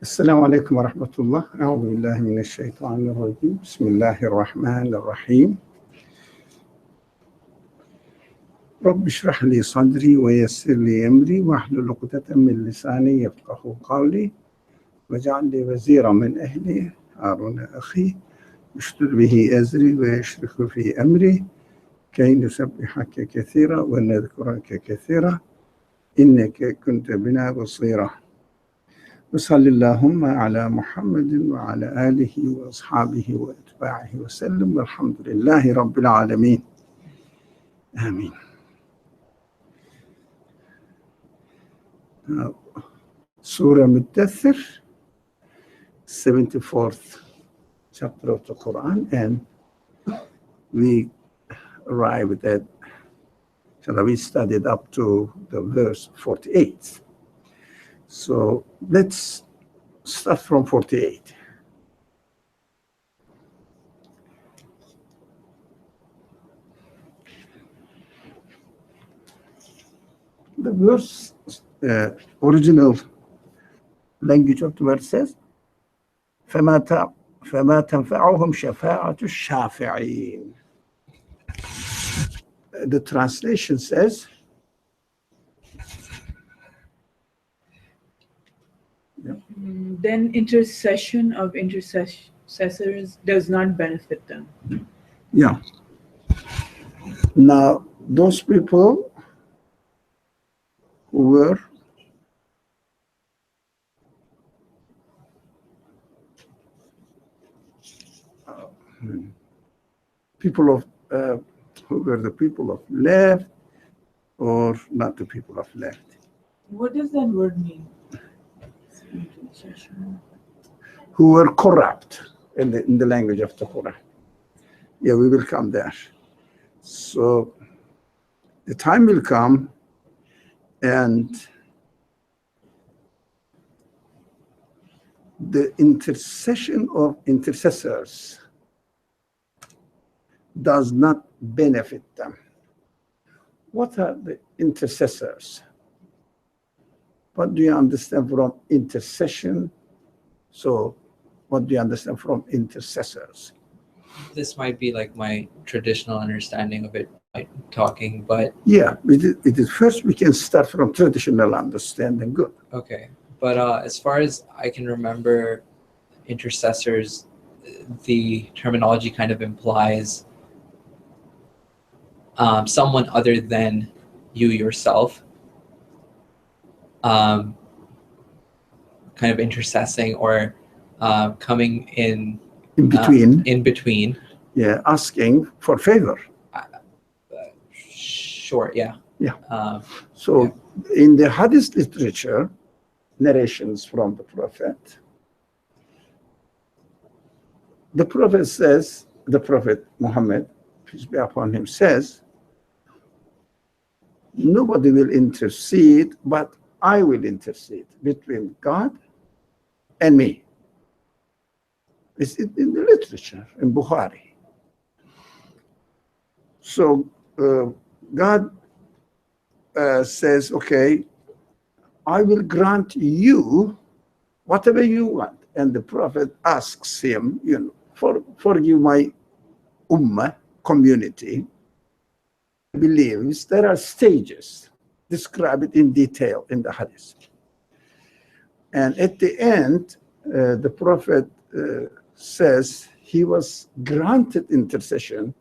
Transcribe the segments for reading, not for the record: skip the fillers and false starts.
السلام عليكم ورحمة الله. أعوذ بالله من الشيطان الرجيم. بسم الله الرحمن الرحيم. رب اشرح لي صدري ويسر لي أمري واحلل عقدة من لساني يفقهوا قولي واجعل لي وزيرا من أهلي هارون أخي اشدد به أزري ويشرك في أمري كي نسبحك كثيرا ونذكرك كثيرا إنك كنت بنا بصيرا. وصلى اللهم على محمد وعلى آله وأصحابه وأتباعه وسلم والحمد لله رب العالمين. آمين. Surah Muddaththir, 74th chapter of the Qur'an, and we arrived at, we studied up to the verse 48. So let's start from 48. The verse, original language of the verse says, فَمَا تَنْفَعُهُمْ شَفَاعَةُ الشَّافِعِينَ. The translation says, then intercession of intercessors does not benefit them. Yeah. Now, those people who were people of, who were the people of left or not the people of left. What does that word mean? Who were corrupt in the language of the Quran. Yeah, we will come there. So the time will come and the intercession of intercessors does not benefit them. What are the intercessors? What do you understand from intercession? So what do you understand from intercessors? This might be like my traditional understanding of it, like talking, but yeah, it is first we can start from traditional understanding. Good. Okay, but as far as I can remember, intercessors, the terminology kind of implies someone other than you yourself, kind of intercessing or coming in between. In between. Yeah, asking for favor. Sure, yeah. Yeah. So yeah. In the Hadith literature, narrations from the Prophet, the Prophet says, the Prophet Muhammad, peace be upon him, says, nobody will intercede, but I will intercede between God and me. It's in the literature, in Bukhari. So God says, okay, I will grant you whatever you want. And the Prophet asks him, forgive my ummah, community, believes there are stages, describe it in detail in the hadith. And at the end, the Prophet says he was granted intercession.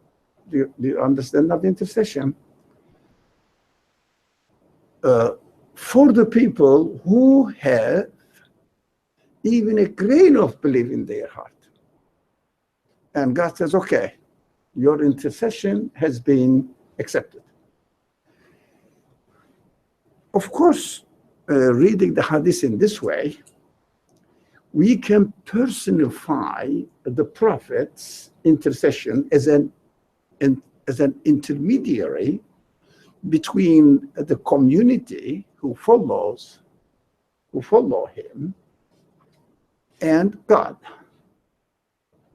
Do you understand that intercession? For the people who have even a grain of belief in their heart. And God says, okay, your intercession has been accepted. Of course, reading the hadith in this way, we can personify the Prophet's intercession as an intermediary between the community who follow him and God.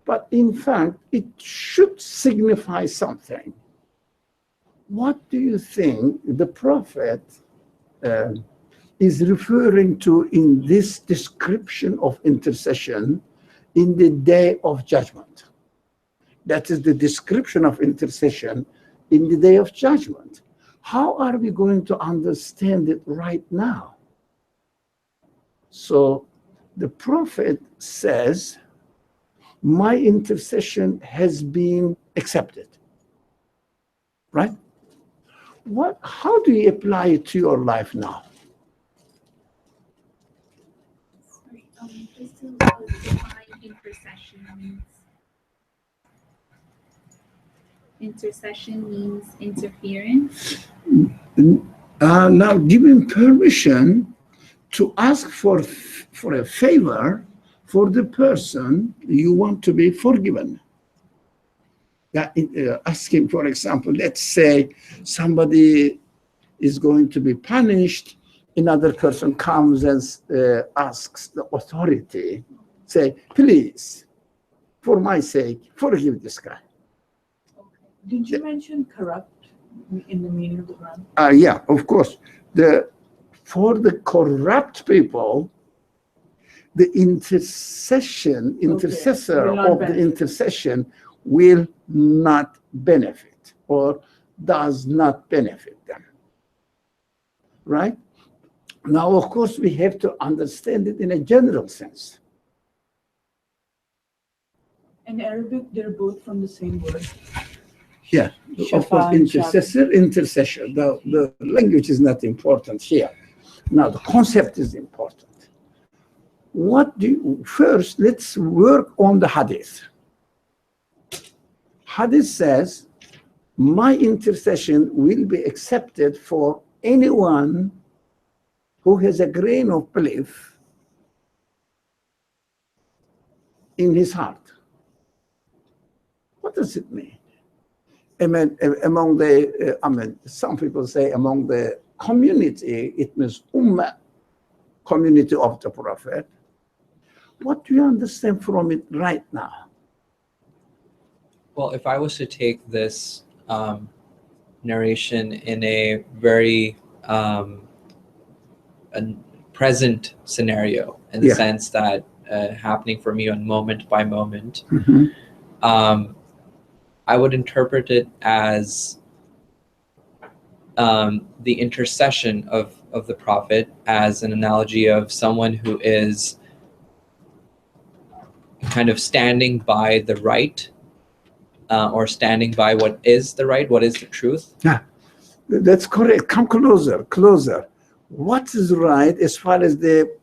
But in fact, it should signify something. What do you think the Prophet is referring to in this description of intercession in the day of judgment. That is the description of intercession in the day of judgment. How are we going to understand it right now? So the prophet says, my intercession has been accepted, right? How do you apply it to your life now? Sorry, just to define intercession means. Intercession means interference. Now giving permission to ask for a favor for the person you want to be forgiven. Asking, for example, let's say somebody is going to be punished, another person comes and asks the authority, say, please, for my sake, forgive this guy. Did you mention corrupt in the meaning of the Quran? Yeah, of course. For the corrupt people, the intercessor of the intercession will not benefit or does not benefit them. Right? Now, of course, we have to understand it in a general sense. In Arabic, they're both from the same word. Yeah, of course, intercessor, intercession. The language is not important here. Now, the concept is important. First, let's work on the hadith. Hadith says, my intercession will be accepted for anyone who has a grain of belief in his heart. What does it mean? Among the, some people say among the community, it means ummah, community of the Prophet. What do you understand from it right now? Well, if I was to take this narration in a very present scenario, in the sense that happening for me on moment by moment, I would interpret it as the intercession of the Prophet as an analogy of someone who is kind of standing by the right, or standing by what is the right, what is the truth. Yeah, that's correct. Come closer. What is right as far as the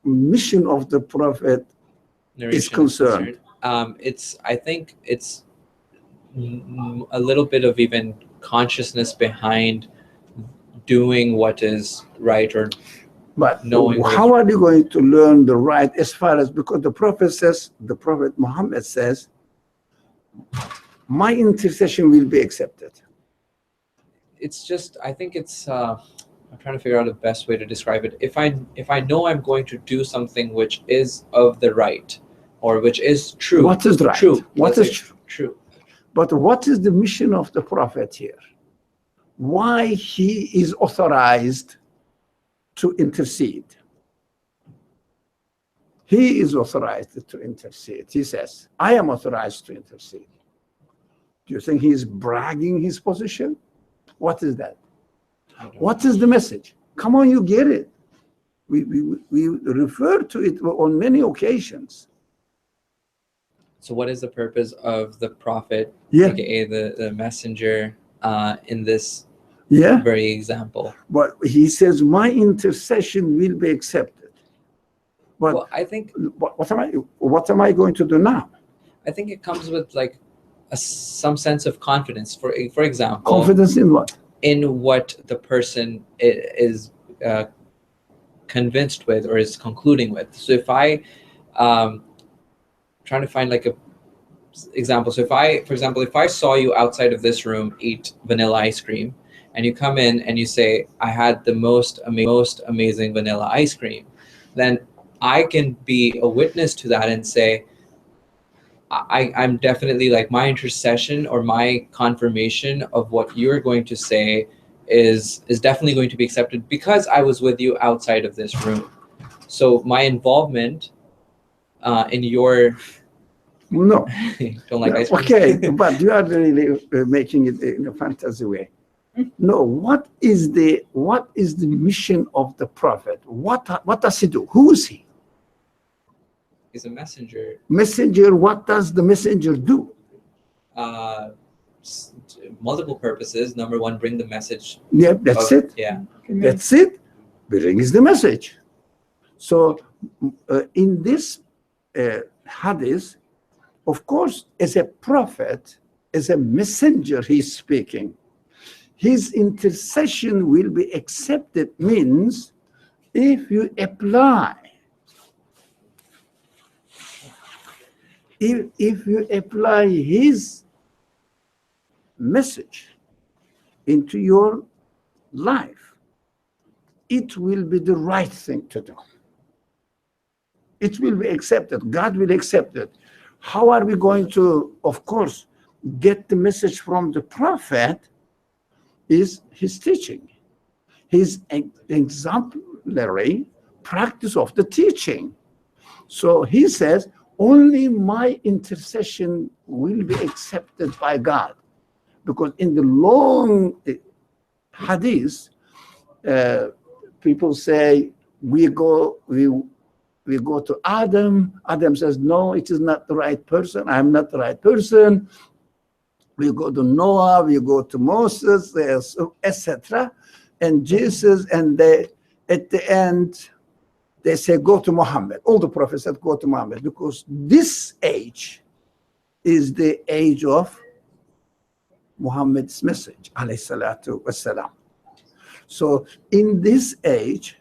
mission of the Prophet is concerned? I think it's a little bit of even consciousness behind doing what is right, or but knowing how are you going to learn the right as far as, because the Prophet says, the Prophet Muhammad says, my intercession will be accepted. It's just, I think it's I'm trying to figure out the best way to describe it. If I know I'm going to do something which is of the right, or which is true. What is right? True. What is true? True. But what is the mission of the Prophet here? Why he is authorized to intercede? He is authorized to intercede. He says, I am authorized to intercede. Do you think he is bragging his position? What is that? What is the message? Come on, you get it. We refer to it on many occasions. So what is the purpose of the Prophet, Yeah. aka the messenger, in this Yeah. very example? But he says, my intercession will be accepted. But Well, I think what am I going to do now? I think it comes with like some sense of confidence. For example, Confidence in what? In what the person is convinced with or is concluding with. So if I trying to find like a example. So if I saw you outside of this room eat vanilla ice cream, and you come in and you say, I had the most amazing vanilla ice cream, then I can be a witness to that and say, I'm definitely, like, my intercession or my confirmation of what you're going to say is definitely going to be accepted because I was with you outside of this room. So my involvement in your No. don't like ice cream? Okay, but you are really making it in a fantasy way. No, what is the mission of the prophet? What does he do? Who is he? He's a messenger. Messenger. What does the messenger do? Multiple purposes. Number one, bring the message. Yeah, that's it. Yeah. That's it. Brings the message. So in this hadith, of course, as a prophet, as a messenger, he's speaking. His intercession will be accepted means if you apply. If you apply his message into your life, it will be the right thing to do. It will be accepted. God will accept it. How are we going to, of course, get the message from the prophet? Is his teaching, his exemplary practice of the teaching. So he says, only my intercession will be accepted by God. Because in the long hadith, people say, we go to Adam. Adam says, no, it is not the right person. I'm not the right person. We go to Noah, we go to Moses, etc. And Jesus, and they, at the end, they say, go to Muhammad. All the prophets said, go to Muhammad, because this age is the age of Muhammad's message, alayhi salatu wassalam. So in this age,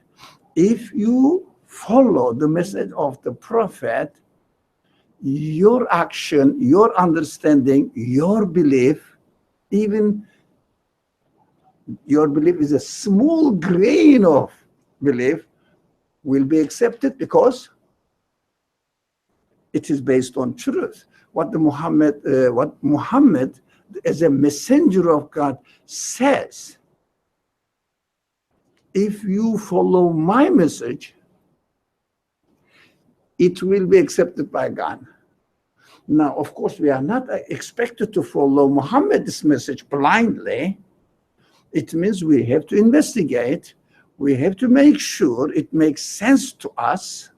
if you follow the message of the prophet, your action, your understanding, your belief, even your belief is a small grain of belief, will be accepted because it is based on truth. What Muhammad as a messenger of God says, if you follow my message, it will be accepted by God. Now, of course, we are not expected to follow Muhammad's message blindly. It means we have to investigate. We have to make sure it makes sense to us.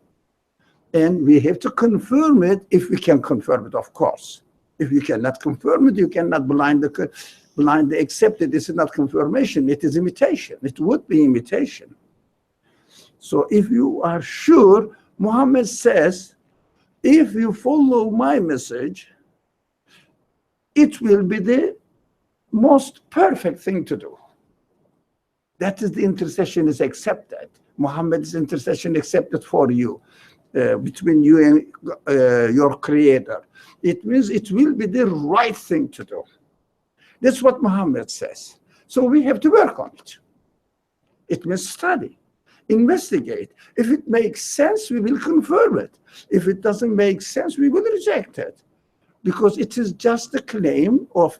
And we have to confirm it if we can confirm it, of course. If you cannot confirm it, you cannot blindly accept it. This is not confirmation. It is imitation. It would be imitation. So if you are sure, Muhammad says, if you follow my message, it will be the most perfect thing to do. That is, the intercession is accepted. Muhammad's intercession accepted for you, between you and your creator. It means it will be the right thing to do. That's what Muhammad says. So we have to work on it. It means study, investigate. If it makes sense, we will confirm it. If it doesn't make sense, we will reject it. Because it is just a claim of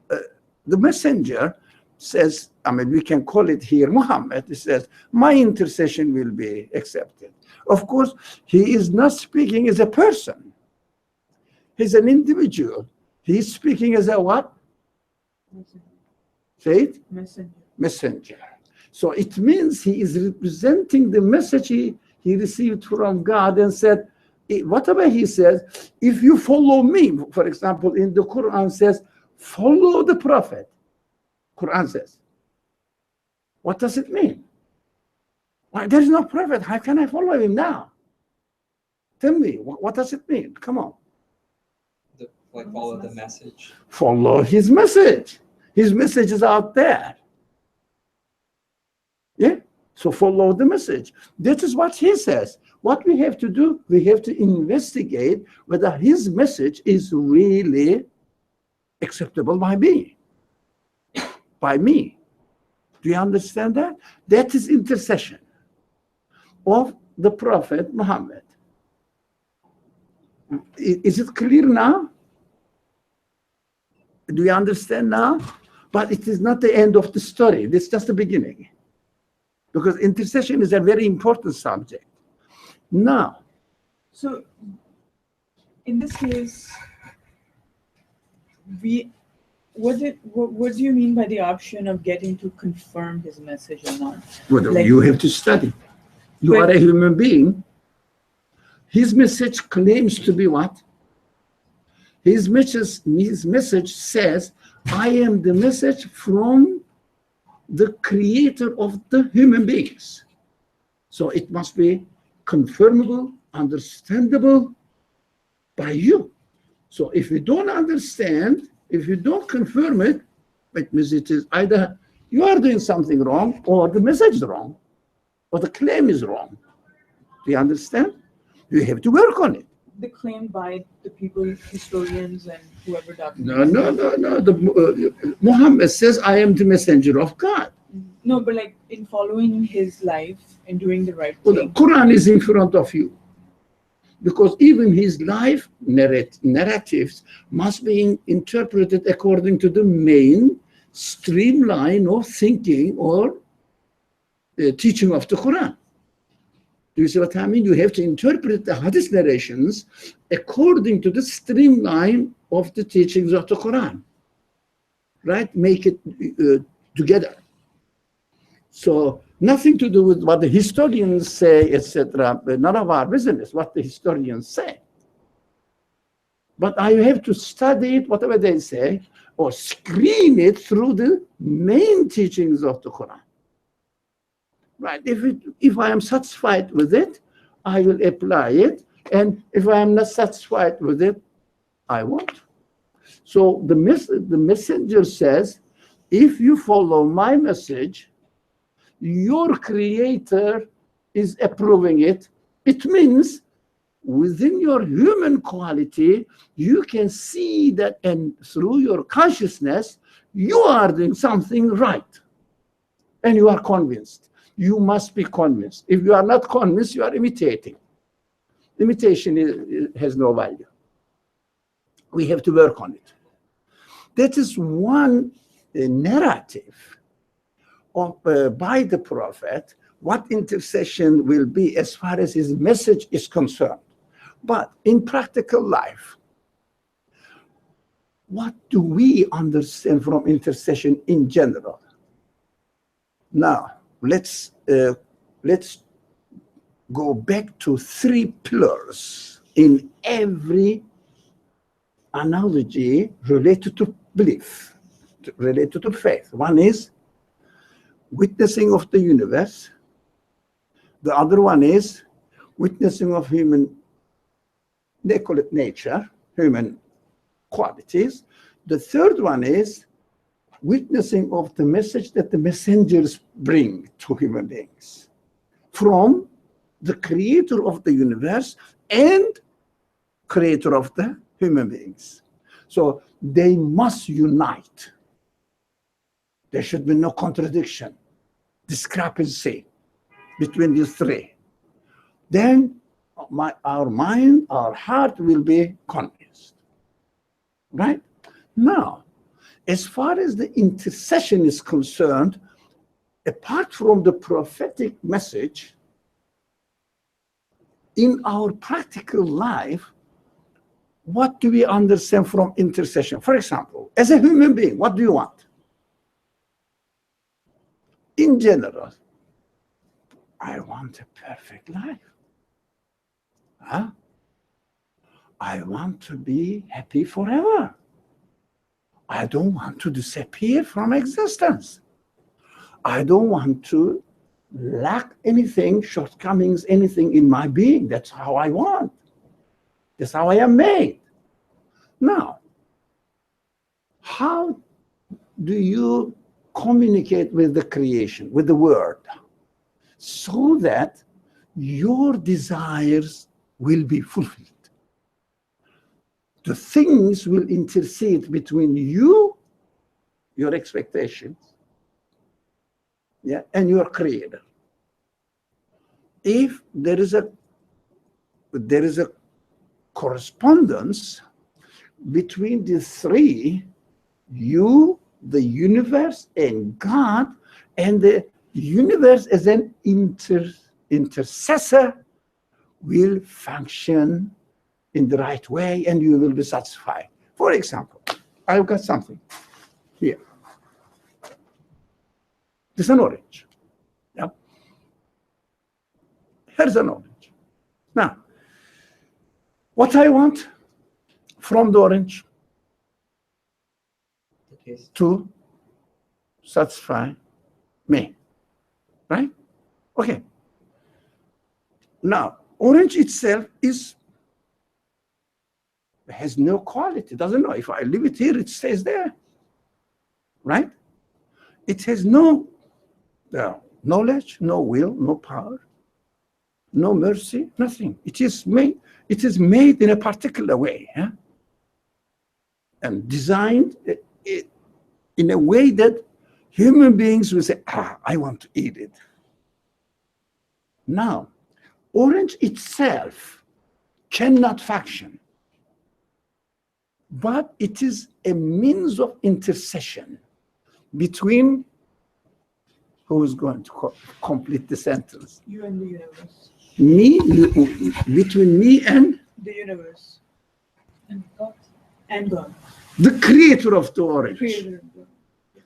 the messenger says, I mean, we can call it here Muhammad. He says, my intercession will be accepted. Of course, he is not speaking as a person. He's an individual. He's speaking as a what? Messenger. Say it? Messenger. Messenger. So it means he is representing the message he received from God and said, whatever he says, if you follow me, for example, in the Qur'an says, follow the prophet. Qur'an says. What does it mean? Why, there is no prophet. How can I follow him now? Tell me, what does it mean? Come on. Like follow the message. Follow his message. His message is out there. Yeah? So follow the message. This is what he says. What we have to do, we have to investigate whether his message is really acceptable by me. By me. Do you understand that? That is intercession of the Prophet Muhammad. Is it clear now? Do you understand now? But it is not the end of the story. This is just the beginning. Because intercession is a very important subject. Now, So, in this case, what do you mean by the option of getting to confirm his message or not? well, Like- you have to study. You But- are a human being. His message claims to be what? His message says, I am the message from the creator of the human beings. So it must be confirmable, understandable by you. So if you don't understand, if you don't confirm it, it means it is either you are doing something wrong, or the message is wrong, or the claim is wrong. Do you understand? You have to work on it. The claim by the people, historians, and whoever No. documents. Muhammad says, I am the messenger of God. No, but like in following his life and doing the right Well, the thing. Quran is in front of you. Because even his life narratives must be interpreted according to the main streamline of thinking or teaching of the Quran. Do you see what I mean? You have to interpret the hadith narrations according to the streamline of the teachings of the Quran. Right? Make it together. So nothing to do with what the historians say, etc. None of our business, what the historians say. But I have to study it, whatever they say, or screen it through the main teachings of the Quran. Right? If I am satisfied with it, I will apply it. And if I am not satisfied with it, I won't. So the messenger says, if you follow my message, your creator is approving it. It means within your human quality, you can see that, and through your consciousness, you are doing something right. And you are convinced. You must be convinced. If you are not convinced, you are imitating. Imitation has no value. We have to work on it. That is one narrative of, by the Prophet, what intercession will be as far as his message is concerned. But in practical life, what do we understand from intercession in general? Now, let's go back to 3 pillars in every analogy related to belief, related to faith. One is witnessing of the universe. The other one is witnessing of human, they call it nature, human qualities. The third one is witnessing of the message that the messengers bring to human beings from the creator of the universe and creator of the human beings. So they must unite. There should be no contradiction, discrepancy between these 3. Then our mind, our heart will be convinced. Right? Now, as far as the intercession is concerned, apart from the prophetic message, in our practical life, what do we understand from intercession? For example, as a human being, what do you want? In general, I want a perfect life. Huh? I want to be happy forever. I don't want to disappear from existence. I don't want to lack anything, shortcomings, anything in my being. That's how I want. That's how I am made. Now, how do you communicate with the creation, with the word, so that your desires will be fulfilled? The things will intercede between you, your expectations, and your creator. If there is a correspondence between the 3, you the universe and God, and the universe as an intercessor will function in the right way, and you will be satisfied. For example, I've got something here. This is an orange. Yeah. Here's an orange. Now, what I want from the orange to satisfy me, right? Okay. Now, orange itself has no quality. Doesn't know. If I leave it here, it stays there, right? It has no knowledge, no will, no power, no mercy, nothing. It is made in a particular way, huh? And designed in a way that human beings will say, I want to eat it. Now, orange itself cannot function, but it is a means of intercession between, who is going to complete the sentence? You and the universe. Me, between me and the universe. And God. And God. The creator of the orange. Creator of God.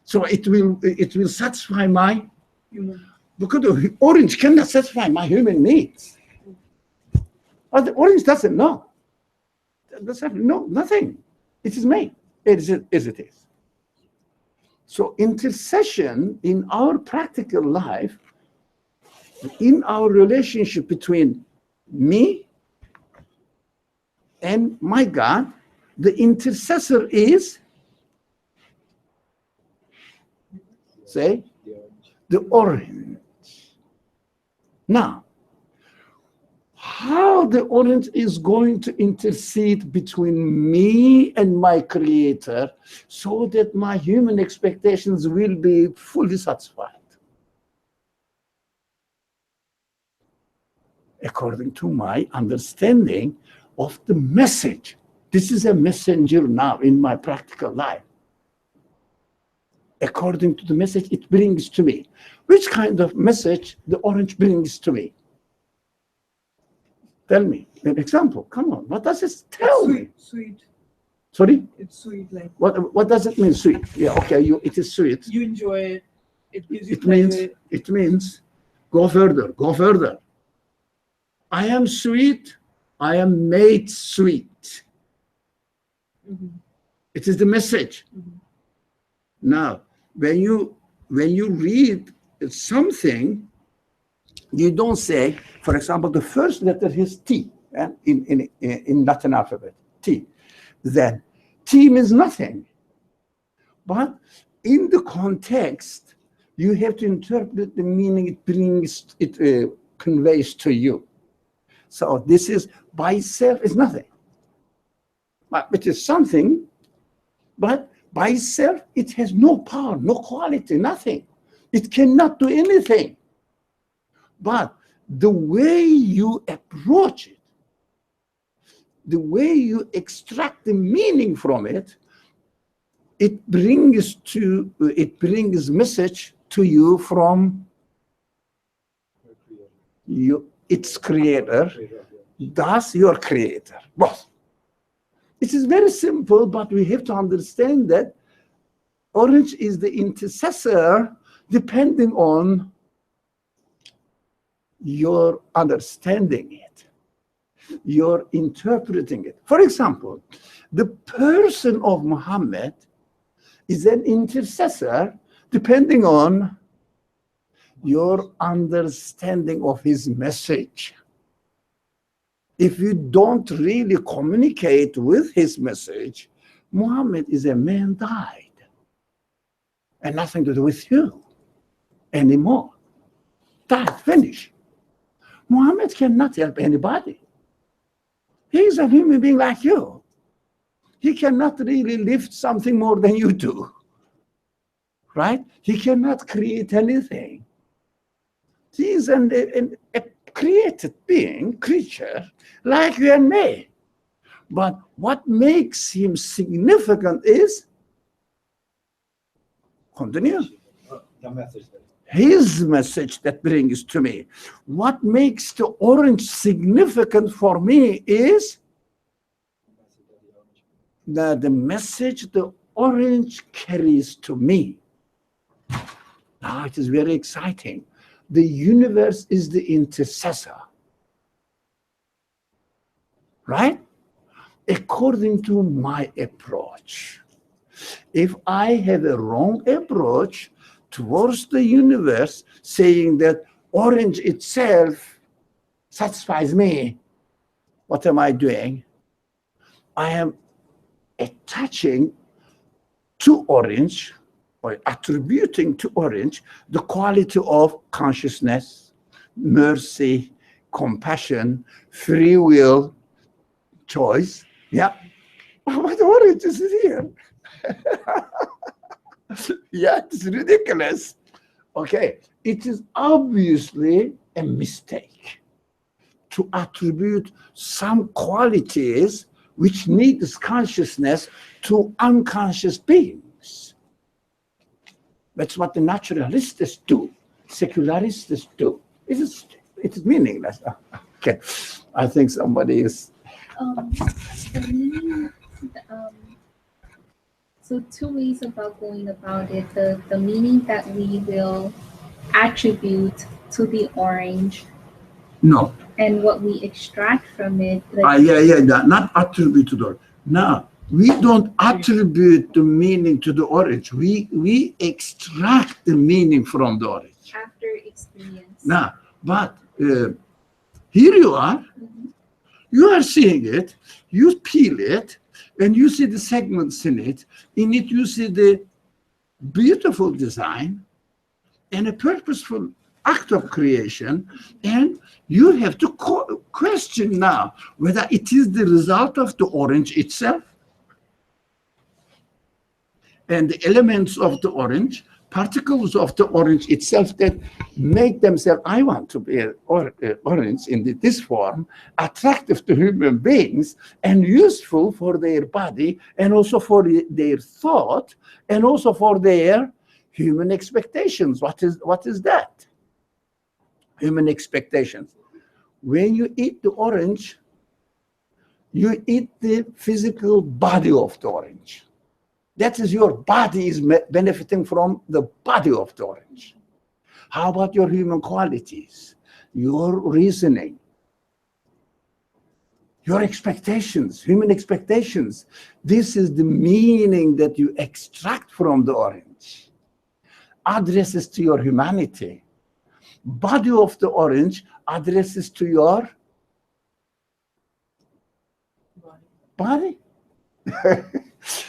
So it will satisfy my Human. Because the orange cannot satisfy my human needs. But the orange doesn't know. Doesn't know nothing. It is made as it is. So intercession in our practical life, in our relationship between me and my God, the intercessor is, say, the orange. Now, how the orange is going to intercede between me and my creator so that my human expectations will be fully satisfied? According to my understanding of the message. This is a messenger now in my practical life. According to the message it brings to me. Which kind of message the orange brings to me? Tell me an example. Come on. What does it tell me? Sweet. Sorry? It's sweet, like What does it mean, sweet? Yeah, okay, it is sweet. you enjoy it. It gives you pleasure. It means go further, go further. I am sweet, I am made sweet. Mm-hmm. It is the message. Mm-hmm. Now, when you read something, you don't say, for example, the first letter is T in Latin alphabet, T. Then T means nothing. But in the context, you have to interpret the meaning it conveys to you. So this is by itself is nothing. But it is something, but by itself, it has no power, no quality, nothing. It cannot do anything. But the way you approach it, the way you extract the meaning from it, it brings message to you from its creator, thus your creator, both. It is very simple, but we have to understand that orange is the intercessor depending on your understanding it, your interpreting it. For example, the person of Muhammad is an intercessor depending on your understanding of his message. If you don't really communicate with his message, Muhammad is a man died and nothing to do with you anymore. That finished. Muhammad cannot help anybody. He's a human being like you. He cannot really lift something more than you do, right? He cannot create anything. He is a created being, creature, like you and me. But what makes him significant is Continue. The message. His message that brings to me. What makes the orange significant for me is that the message the orange carries to me. Now it is very exciting. The universe is the intercessor. Right? According to my approach. If I have a wrong approach towards the universe, saying that orange itself satisfies me, what am I doing? I am attaching to orange, or attributing to orange, the quality of consciousness, mercy, compassion, free will, choice. Yeah. But orange is here. Yeah, it's ridiculous. Okay, it is obviously a mistake to attribute some qualities which needs consciousness to unconscious beings. That's what the naturalists do, secularists do. It is meaningless. Okay, I think somebody is. The meaning, so two ways about going about it. The meaning that we will attribute to the orange No. and what we extract from it. Not attribute to the orange. Now, we don't attribute the meaning to the orange. We extract the meaning from the orange. After experience. Now, but here you are. You are seeing it, you peel it, and you see the segments in it. In it, you see the beautiful design and a purposeful act of creation. And you have to question now whether it is the result of the orange itself and the elements of the orange, particles of the orange itself that make themselves, I want to be orange in this form, attractive to human beings and useful for their body and also for their thought and also for their human expectations. What is that? Human expectations. When you eat the orange, you eat the physical body of the orange. That is, your body is benefiting from the body of the orange. How about your human qualities, your reasoning, your expectations, human expectations? This is the meaning that you extract from the orange. Addresses to your humanity. Body of the orange addresses to your body.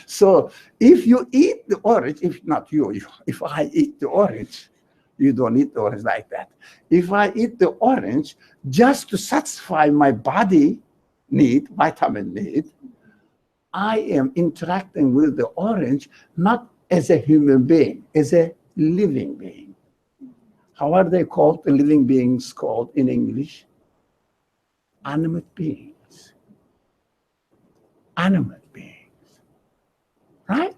So if you eat the orange, if I eat the orange, you don't eat the orange like that. If I eat the orange just to satisfy my body need, vitamin need, I am interacting with the orange not as a human being, as a living being. How are they called, the living beings called in English? Animate beings. Animate beings. Right?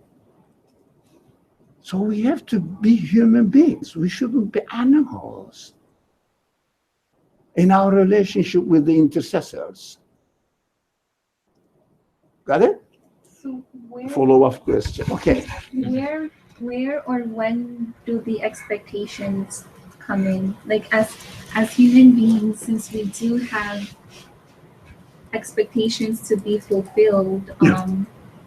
So we have to be human beings. We shouldn't be animals in our relationship with the intercessors. Got it? So where, Follow-up question. Okay. where or when do the expectations come in? Like as human beings, since we do have expectations to be fulfilled,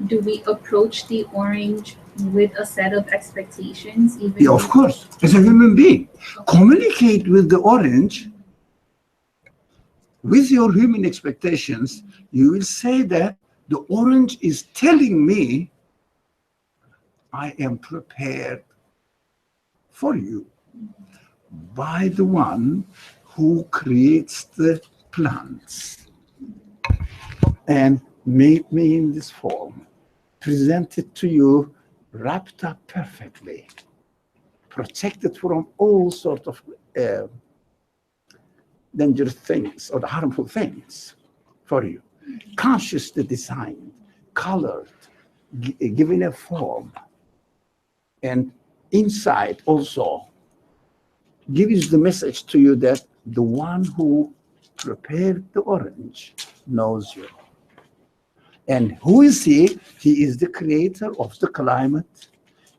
do we approach the orange with a set of expectations? Yeah, of course. As a human being, communicate with the orange with your human expectations. You will say that the orange is telling me I am prepared for you by the one who creates the plants and made me in this form, presented to you, wrapped up perfectly, protected from all sorts of dangerous things or harmful things for you, consciously designed, colored, given a form, and inside also gives the message to you that the one who prepared the orange knows you. And who is he? He is the creator of the climate,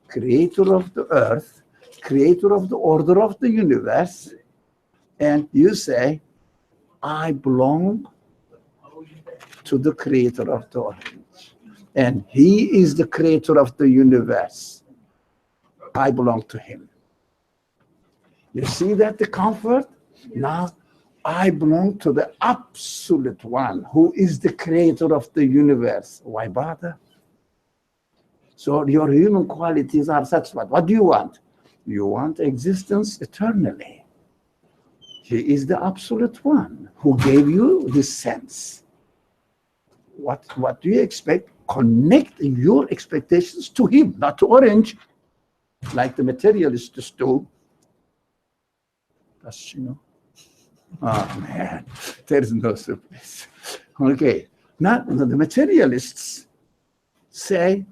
creator of the earth, creator of the order of the universe. And you say, I belong to the creator of the orange. And he is the creator of the universe. I belong to him. You see that the comfort? Now I belong to the absolute one who is the creator of the universe. Why bother? So your human qualities are satisfied. What do you want? You want existence eternally. He is the absolute one who gave you this sense. What do you expect? Connect your expectations to him, not to orange, like the materialists do. Does she know? Oh man, there is no surprise. Okay, now the materialists say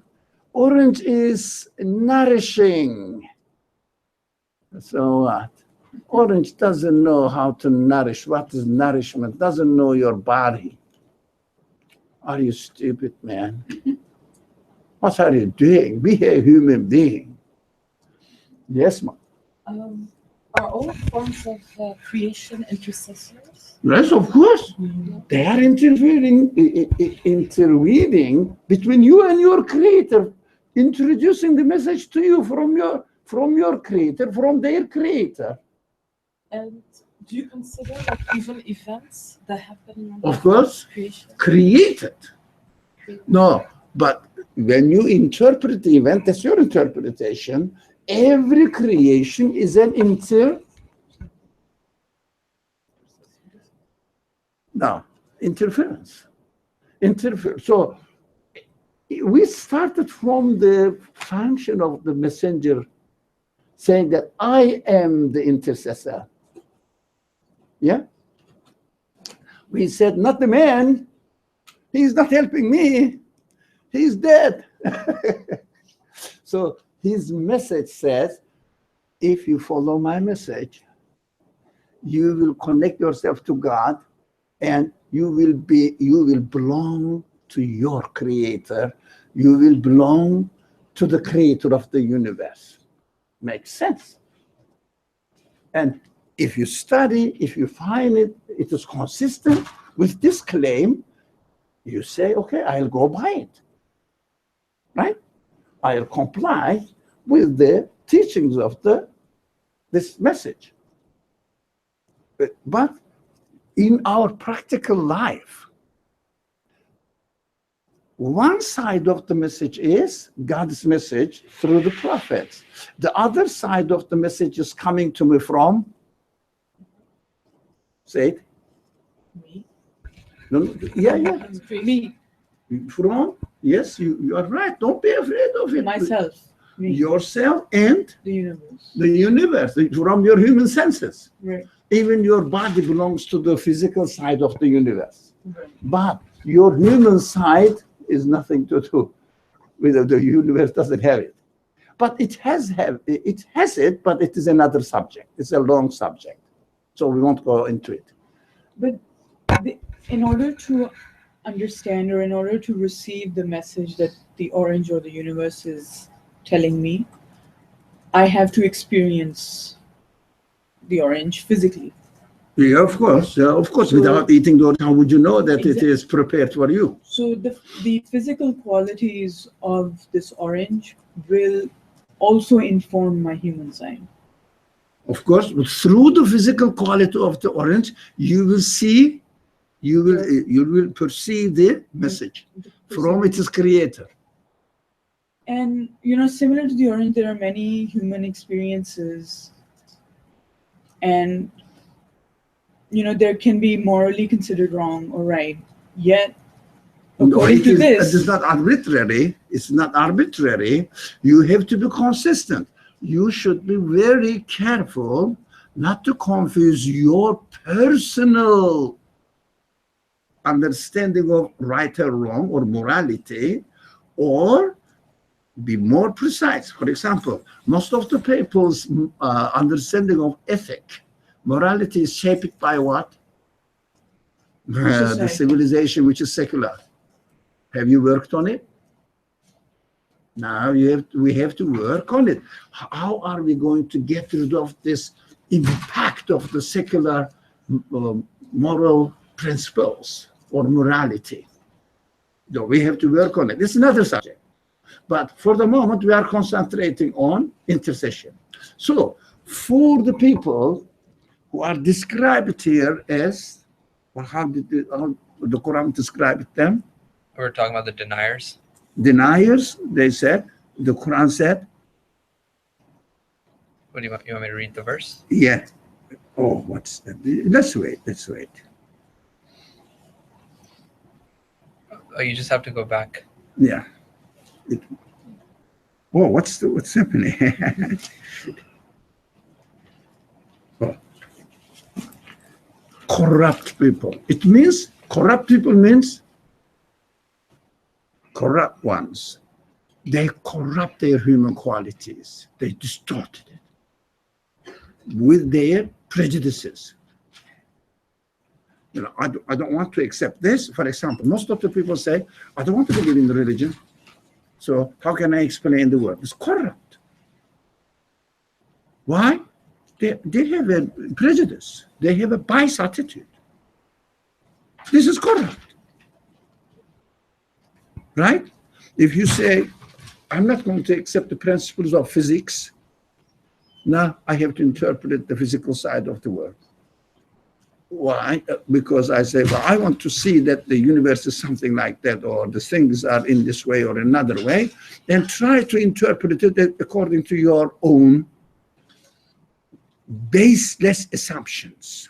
orange is nourishing. So what? Orange doesn't know how to nourish. What is nourishment? Doesn't know your body. Are you stupid, man? What are you doing? Be a human being. Yes, ma'am. Are all forms of creation intercessors? Yes, of course. They are interweaving between you and your creator, introducing the message to you from your creator, from their creator. And do you consider like even events that happen? Of course, created. No, but when you interpret the event, that's your interpretation. Every creation is an interference. So we started from the function of the messenger saying that I am the intercessor. Yeah? We said, not the man. He's not helping me. He's dead. So his message says, if you follow my message, you will connect yourself to God and you will belong to your creator. You will belong to the creator of the universe. Makes sense. And if you study, if you find it is consistent with this claim, you say, okay, I'll go by it. Right? I'll comply with the teachings of this message. But in our practical life, one side of the message is God's message through the prophets. The other side of the message is coming to me from, say it. Me. No, yeah. Me. From, yes, you are right. Don't be afraid of it. Myself. Me. Yourself and The universe. the universe, from your human senses. Right. Even your body belongs to the physical side of the universe. Right. But your human side is nothing to do with the universe, doesn't have it. But it has it, but it is another subject. It's a long subject. So we won't go into it. But in order to understand or in order to receive the message that the orange or the universe is telling me, I have to experience the orange physically. Yeah, of course. So, without eating the orange, how would you know that it is prepared for you? So the physical qualities of this orange will also inform my human side. Of course, but through the physical quality of the orange, you will see, you will perceive the message from its creator. And similar to the orange, there are many human experiences, and there can be morally considered wrong or right. Yet, according to this, it is not arbitrary. It's not arbitrary. You have to be consistent. You should be very careful not to confuse your personal understanding of right or wrong or morality or be more precise. For example, most of the people's understanding of ethic, morality is shaped by what? The Society. civilization which is secular. Have you worked on it? Now we have to work on it. How are we going to get rid of this impact of the secular moral principles or morality? So we have to work on it. It's another subject. But for the moment, we are concentrating on intercession. So for the people who are described here as, well, how did the Quran describe them? We're talking about the deniers. Deniers, they said, the Quran said. What do you want? You want me to read the verse? Yeah. Oh, what's that? Let's wait. Oh, you just have to go back. Yeah. What's happening? Oh. Corrupt people. It means corrupt people means corrupt ones. They corrupt their human qualities. They distorted it with their prejudices. You know, I don't want to accept this. For example, most of the people say, I don't want to believe in the religion. So how can I explain the word? It's corrupt. Why? They have a prejudice. They have a biased attitude. This is corrupt. Right? If you say, I'm not going to accept the principles of physics, now I have to interpret the physical side of the world. Why? Because I say, well, I want to see that the universe is something like that, or the things are in this way or another way, and try to interpret it according to your own baseless assumptions.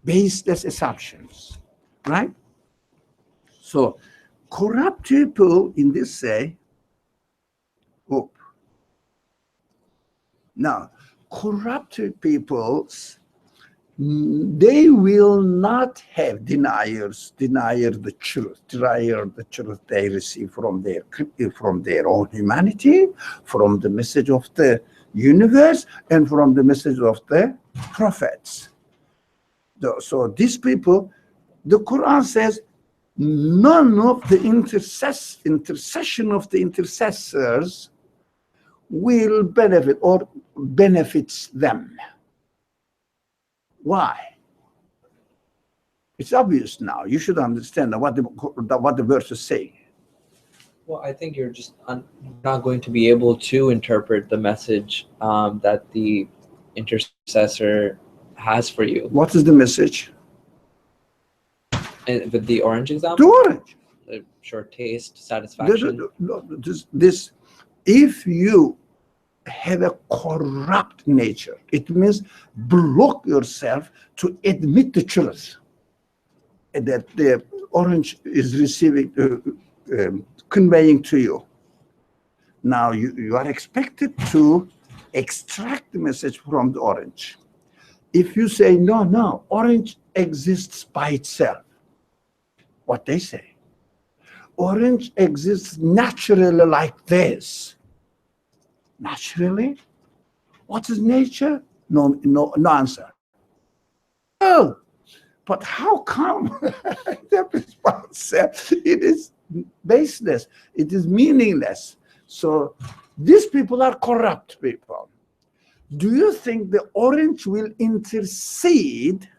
Baseless assumptions, right? So, corrupt people in this say, oh, now, corrupt peoples, they will not have denier the truth they receive from their own humanity, from the message of the universe, and from the message of the prophets. So these people, the Quran says, none of the intercession of the intercessors will benefit or benefits them. Why? It's obvious now. You should understand what the verse is saying. Well, I think you're just not going to be able to interpret the message that the intercessor has for you. What is the message? And with the orange example? The orange. Short taste, satisfaction. This, if you have a corrupt nature, it means block yourself to admit the truth that the orange is receiving, conveying to you. Now you are expected to extract the message from the orange. If you say, no, orange exists by itself, what they say, orange exists naturally like this. Naturally? What is nature? No answer. Oh, but how come? The response, it is baseless. It is meaningless. So these people are corrupt people. Do you think the orange will intercede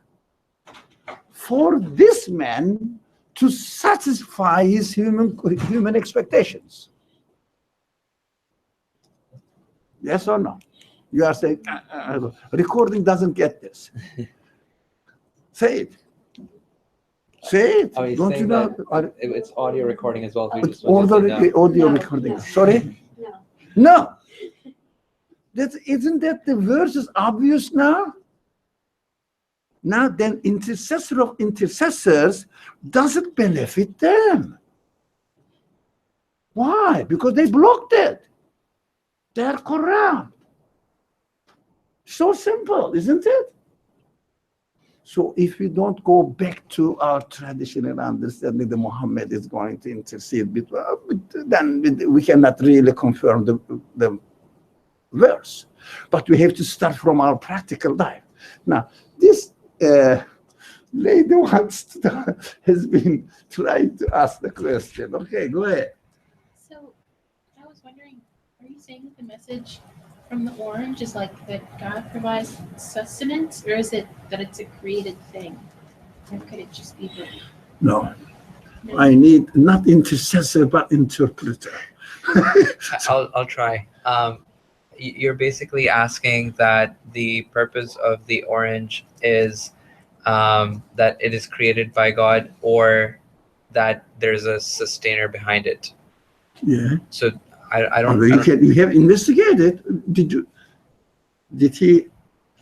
for this man to satisfy his human expectations? Yes or no? You are saying, recording doesn't get this. Say it. Say it. Oh, Don't you know? It's audio recording as well. It's audio recording. Sorry? No. Isn't that the verse is obvious now? Now then, intercessor of intercessors doesn't benefit them. Why? Because they blocked it. They are corrupt. So simple, isn't it? So if we don't go back to our traditional understanding that Muhammad is going to intercede between, then we cannot really confirm the verse. But we have to start from our practical life. Now, this lady has been trying to ask the question. Okay, go ahead. So, I was wondering, are you saying that the message from the orange is like that God provides sustenance, or is it that it's a created thing? Or could it just be both? No, I need not intercessor, but interpreter. I'll try. You're basically asking that the purpose of the orange is that it is created by God, or that there's a sustainer behind it. Yeah. So I don't. You have investigated. Did he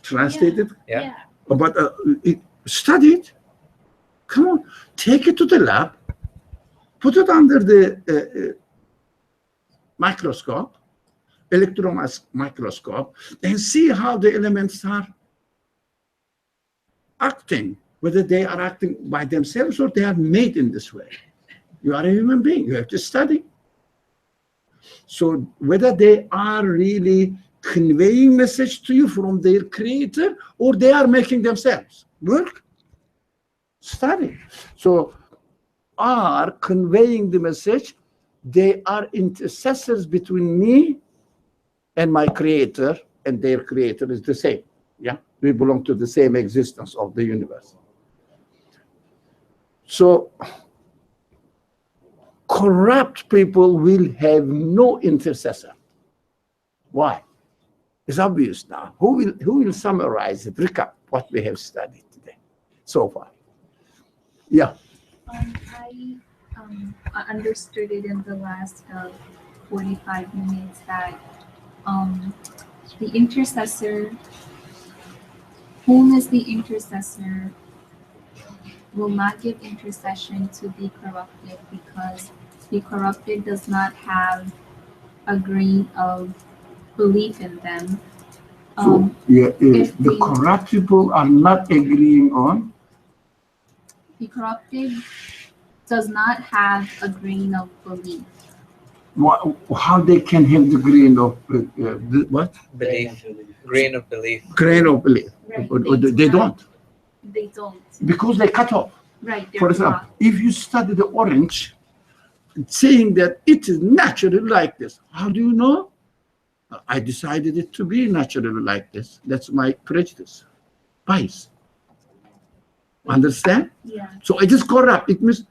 translate it? Yeah. But study it. Come on, take it to the lab, put it under the microscope, electron microscope, and see how the elements are acting, whether they are acting by themselves or they are made in this way. You are a human being. You have to study. So whether they are really conveying message to you from their creator or they are making themselves work, study. So are conveying the message, they are intercessors between me and my creator, and their creator is the same. Yeah, we belong to the same existence of the universe. So corrupt people will have no intercessor. Why? It's obvious now. Who will summarize it, recap what we have studied today so far? Yeah. I understood it in the last 45 minutes that the intercessor, whom is the intercessor, will not give intercession to the corrupted, because the corrupted does not have a grain of belief in them. So the corrupt people are not agreeing on. The corrupted does not have a grain of belief. How they can have the grain of what? Belief. Grain of belief. Grain of belief. Right. They don't. They don't. Because they cut off. Right. For example, if you study the orange, saying that it is naturally like this, how do you know? I decided it to be naturally like this. That's my prejudice, bias. Understand? Yeah. So it is corrupt. It means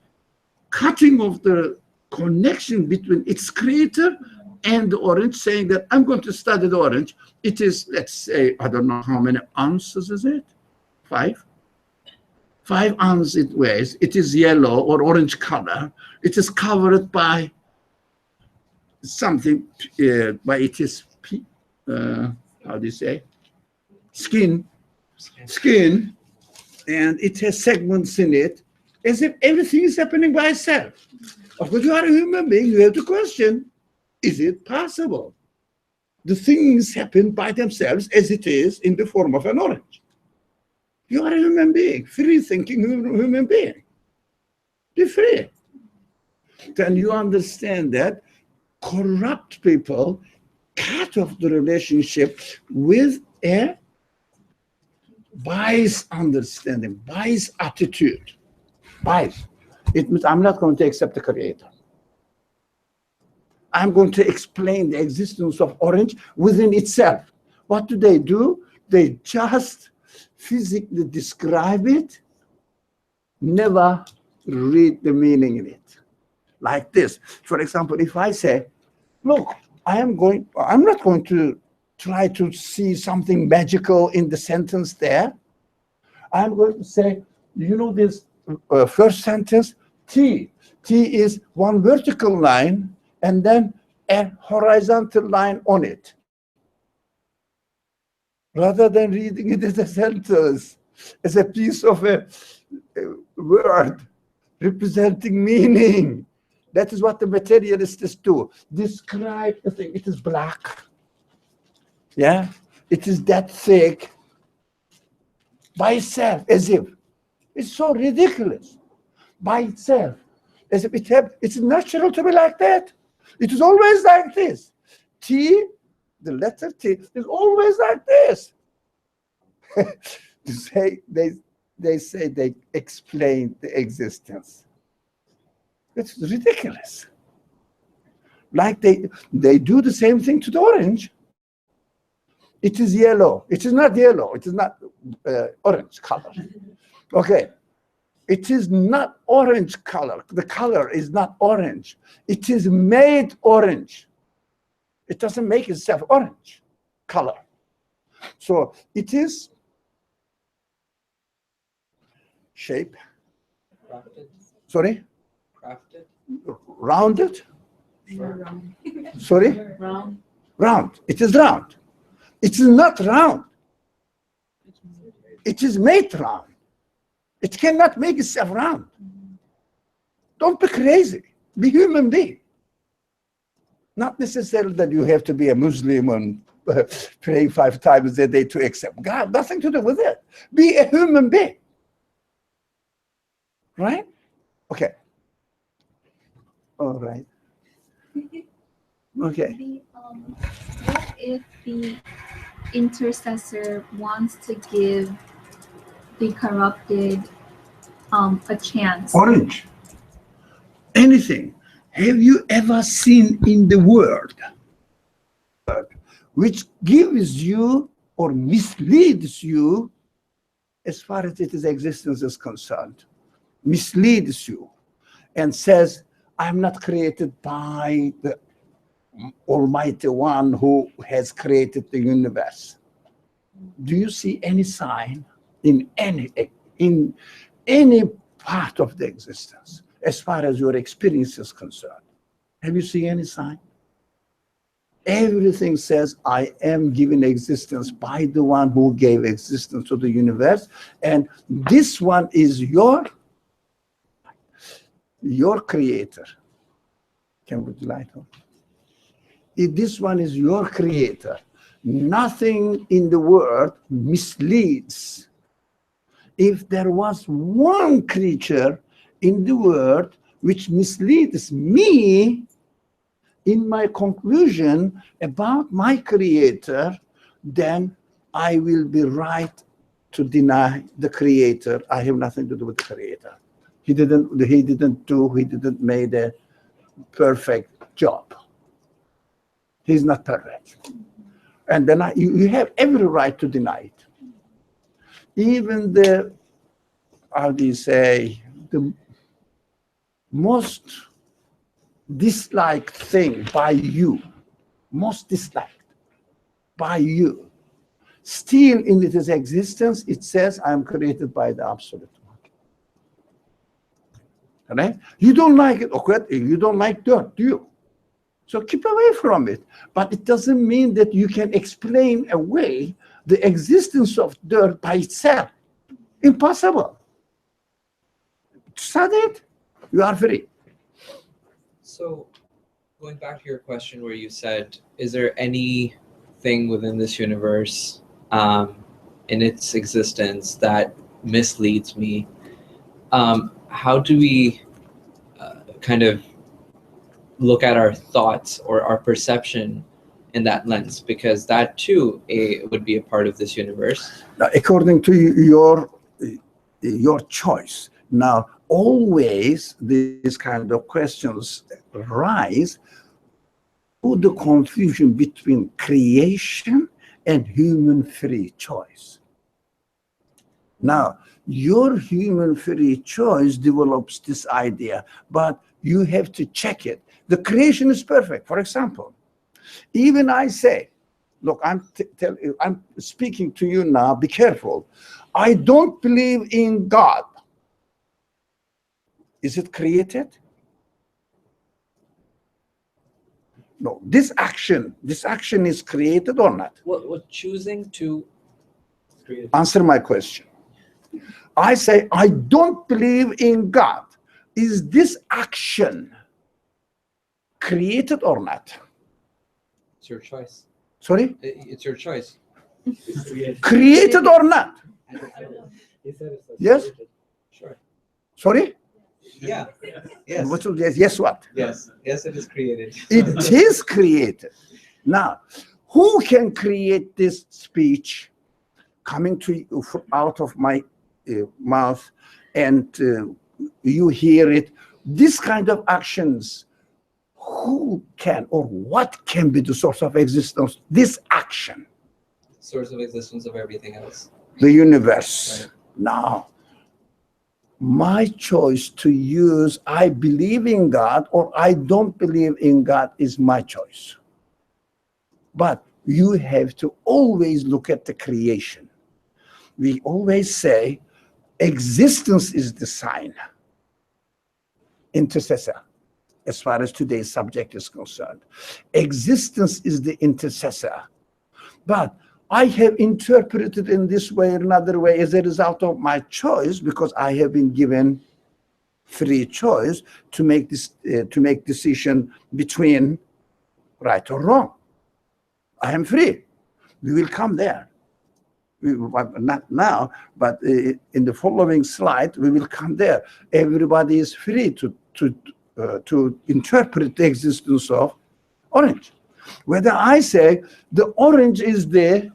cutting off the connection between its creator and the orange, saying that I'm going to study the orange. It is, let's say, I don't know how many ounces is it? 5 ounces it weighs. It is yellow or orange color. It is covered by something, by it is, how do you say? Skin, and it has segments in it, as if everything is happening by itself. Of course, you are a human being, you have to question, is it possible? The things happen by themselves as it is in the form of an orange. You are a human being, free-thinking human being. Be free. Then you understand that corrupt people cut off the relationship with a biased understanding, biased attitude. Bias. It means I'm not going to accept the creator. I'm going to explain the existence of orange within itself. What do? They just physically describe it, never read the meaning in it. Like this. For example, if I say, look, I'm not going to try to see something magical in the sentence there. I'm going to say, you know this first sentence, T. T is one vertical line and then a horizontal line on it. Rather than reading it as a sentence, as a piece of a word representing meaning. That is what the materialists do. Describe the thing. It is black. Yeah? It is that thick. by itself, as if. It's so ridiculous. By itself, as if it's natural to be like that. It is always like this. T, the letter T, is always like this. They say they explain the existence. It's ridiculous. Like they do the same thing to the orange. It is yellow. It is not yellow. It is not orange color. Okay. It is not orange color. The color is not orange. It is made orange. It doesn't make itself orange color. So it is shape. Crafted. Sorry? Crafted. Rounded. Round. Sorry? Round. Round. It is round. It is not round. It is made round. It cannot make itself round. Don't be crazy. Be human being. Not necessarily that you have to be a Muslim and pray 5 times a day to accept God. Nothing to do with it. Be a human being. Right? Okay. All right. Okay. What if the intercessor wants to give the corrupted a chance? Orange. Anything. Have you ever seen in the world which gives you or misleads you as far as its existence is concerned? Misleads you and says, I'm not created by the Almighty One who has created the universe. Do you see any sign in any part of the existence as far as your experience is concerned? Have you seen any sign? Everything says, I am given existence by the one who gave existence to the universe, and this one is your creator. Can we put the light on? If this one is your creator, nothing in the world misleads. If there was one creature in the world which misleads me in my conclusion about my creator, then I will be right to deny the creator. I have nothing to do with the creator. He didn't make a perfect job. He's not perfect. And then you have every right to deny it. Even the, how do you say, the most disliked thing by you, most disliked by you, still in its existence, it says, I am created by the Absolute One. Right? You don't like it, okay? You don't like dirt, do you? So keep away from it. But it doesn't mean that you can explain away the existence of dirt by itself. Impossible. Study it. You are free. So, going back to your question where you said, is there anything within this universe in its existence that misleads me? How do we kind of look at our thoughts or our perception in that lens? Because that too would be a part of this universe. Now, according to your choice. Now, always these kind of questions rise to the confusion between creation and human free choice. Now, your human free choice develops this idea, but you have to check it. The creation is perfect. For example, even I say, look, I'm speaking to you now, be careful. I don't believe in God. Is it created? No, this action is created or not? What choosing to create? Answer my question. I say, I don't believe in God. Is this action created or not? It's your choice. Sorry? It's your choice. Created or not? He said it's Yes? Sure. Sorry? Yeah. Yes. Yes, what? Yes. Yes, it is created. It is created. Now, who can create this speech coming to you out of my mouth, and you hear it? This kind of actions, who can or what can be the source of existence? This action, Source of existence of everything else. the universe. Right. Now, my choice to use I believe in God or I don't believe in God is my choice. But you have to always look at the creation. We always say existence is the sign, intercessor, as far as today's subject is concerned. Existence is the intercessor. But I have interpreted in this way or another way as a result of my choice, because I have been given free choice to make this decision between right or wrong. I am free. We will come there. Not now, but in the following slide, we will come there. Everybody is free to interpret the existence of orange. Whether I say the orange is the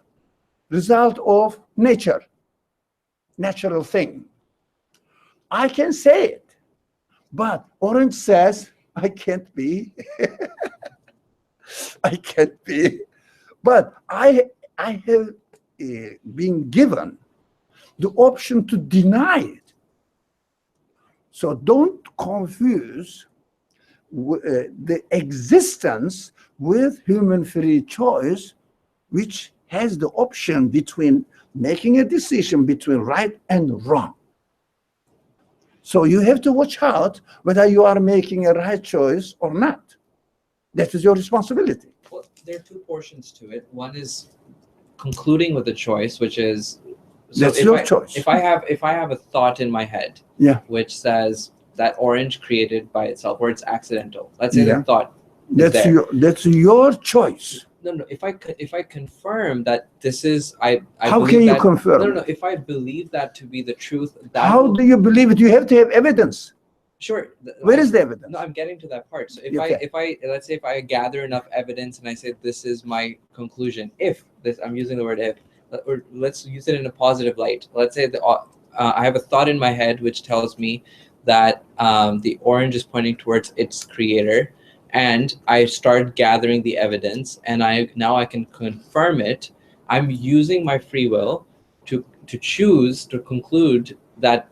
result of nature, natural thing, I can say it. But orange says, I can't be. I can't be. But I have been given the option to deny it. So don't confuse the existence with human free choice, which has the option between making a decision between right and wrong. So you have to watch out whether you are making a right choice or not. That is your responsibility. Well, there are two portions to it. One is concluding with the choice, which is That's your choice. If I have a thought in my head, Yeah, which says that orange created by itself, or it's accidental. Let's say Yeah. the thought. that's your choice. No. If I confirm that this is I How believe can you that, confirm? No. If I believe that to be the truth, that How will, do you believe it? You have to have evidence. sure. Where is the evidence? No, I'm getting to that part. So Okay. let's say if I gather enough evidence and I say this is my conclusion, if this, I'm using the word if, or let's use it in a positive light. Let's say that I have a thought in my head which tells me that the orange is pointing towards its creator, and I start gathering the evidence, and now I can confirm it. I'm using my free will to choose to conclude that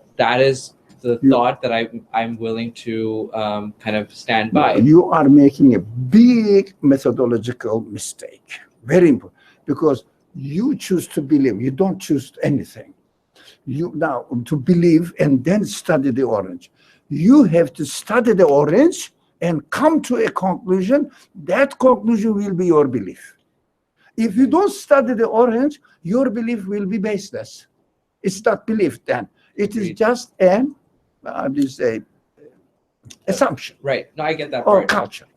is the thought that I'm willing to kind of stand by. You are making a big methodological mistake. Very important. Because you choose to believe. You don't choose anything. You now to believe and then study the orange. You have to study the orange and come to a conclusion. That conclusion will be your belief. If you don't study the orange, your belief will be baseless. It's not belief then. It is just an assumption. Right. No, I get that Or part. culture.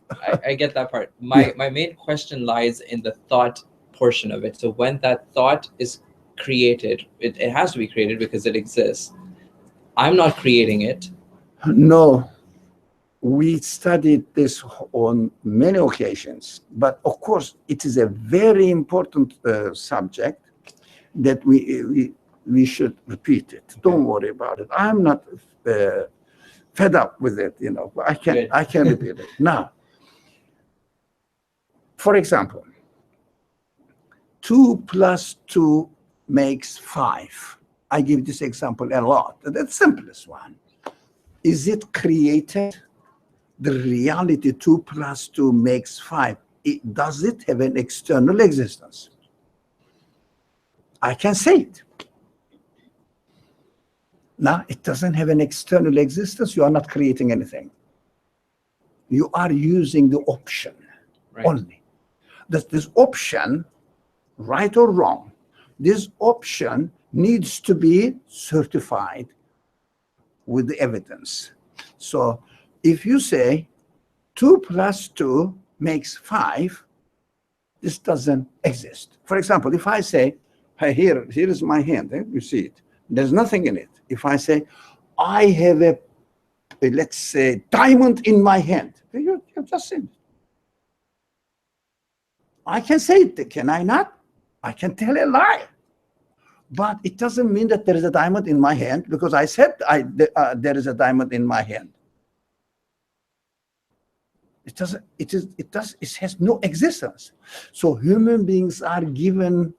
I get that part. My main question lies in the thought portion of it. So when that thought is created, it has to be created because it exists. I'm not creating it. No, we studied this on many occasions, but of course it is a very important subject that we should repeat it. Don't worry about it. I'm not fed up with it, I can repeat it. Now, for example, 2 + 2 makes 5. I give this example a lot. The simplest one. Is it created? The reality 2 + 2 makes 5. Does it have an external existence? I can say it. Now, it doesn't have an external existence. You are not creating anything. You are using the option only. This option, right or wrong, this option needs to be certified with the evidence. So if you say 2 + 2 makes 5, this doesn't exist. For example, if I say Hey, here is my hand. You see it. There's nothing in it. If I say, I have a let's say, diamond in my hand, you've just seen it. I can say it, can I not? I can tell a lie. But it doesn't mean that there is a diamond in my hand because I said there is a diamond in my hand. It doesn't. It has no existence. So human beings are given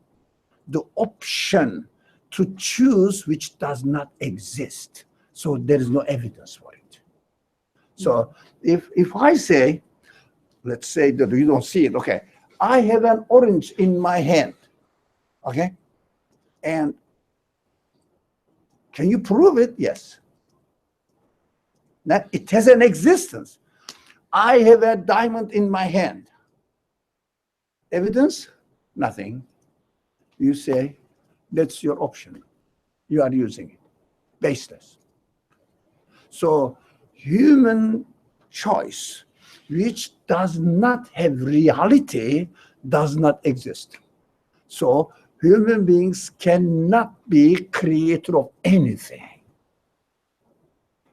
the option to choose which does not exist. So there is no evidence for it. So if I say, let's say that you don't see it, okay, I have an orange in my hand, okay, and can you prove it? Yes. That it has an existence. I have a diamond in my hand. Evidence? Nothing. You say, that's your option. You are using it. Baseless. So human choice, which does not have reality, does not exist. So human beings cannot be creator of anything.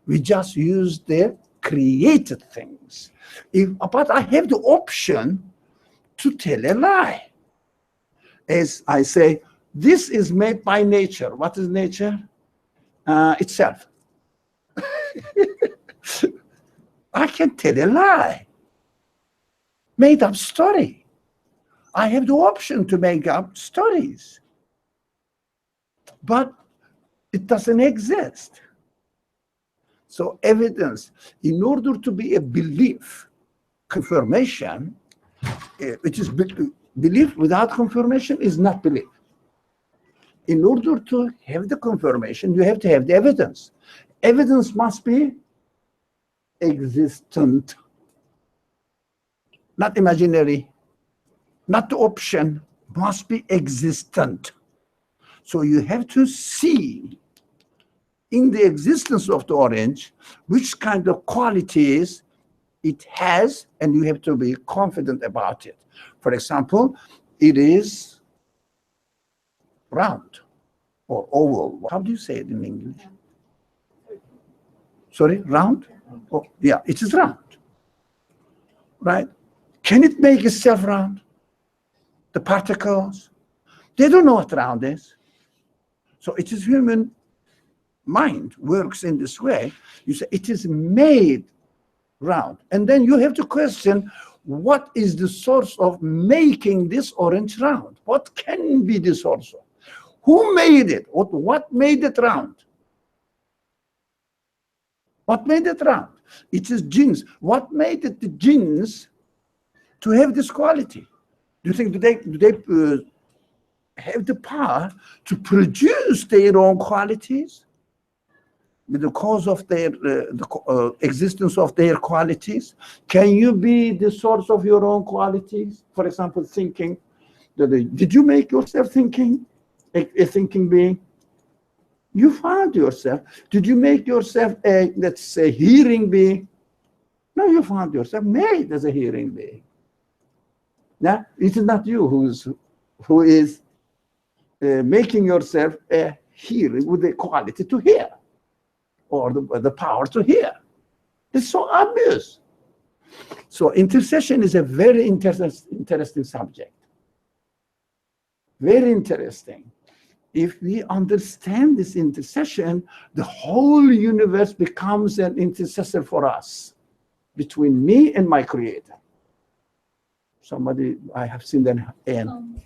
We just use the created things. But I have the option to tell a lie. As I say, this is made by nature. What is nature? Itself. I can tell a lie. Made up story. I have the option to make up stories. But it doesn't exist. So evidence, in order to be a belief, confirmation, which is belief without confirmation is not belief. In order to have the confirmation, you have to have the evidence. Evidence must be existent, not imaginary, not the option, must be existent. So you have to see in the existence of the orange which kind of qualities it has, and you have to be confident about it. For example, it is round or oval. How do you say it in English? Sorry, round? Oh, yeah, it is round. Right? Can it make itself round? The particles? They don't know what round is. So it is human mind works in this way. You say it is made round. And then you have to question, what is the source of making this orange round? What can be the source of? Who made it? What made it round? What made it round? It is genes. What made it the genes to have this quality? Do you think do they have the power to produce their own qualities? With the cause of their existence of their qualities? Can you be the source of your own qualities? For example, thinking. Did you make yourself thinking? A thinking being? You found yourself. Did you make yourself a, let's say, hearing being? No, you found yourself made as a hearing being. Now, it is not you who is making yourself a hearing with the quality to hear, or the power to hear. It's so obvious. So intercession is a very interesting subject. Very interesting. If we understand this intercession, the whole universe becomes an intercessor for us, between me and my Creator. Somebody, I have seen that end.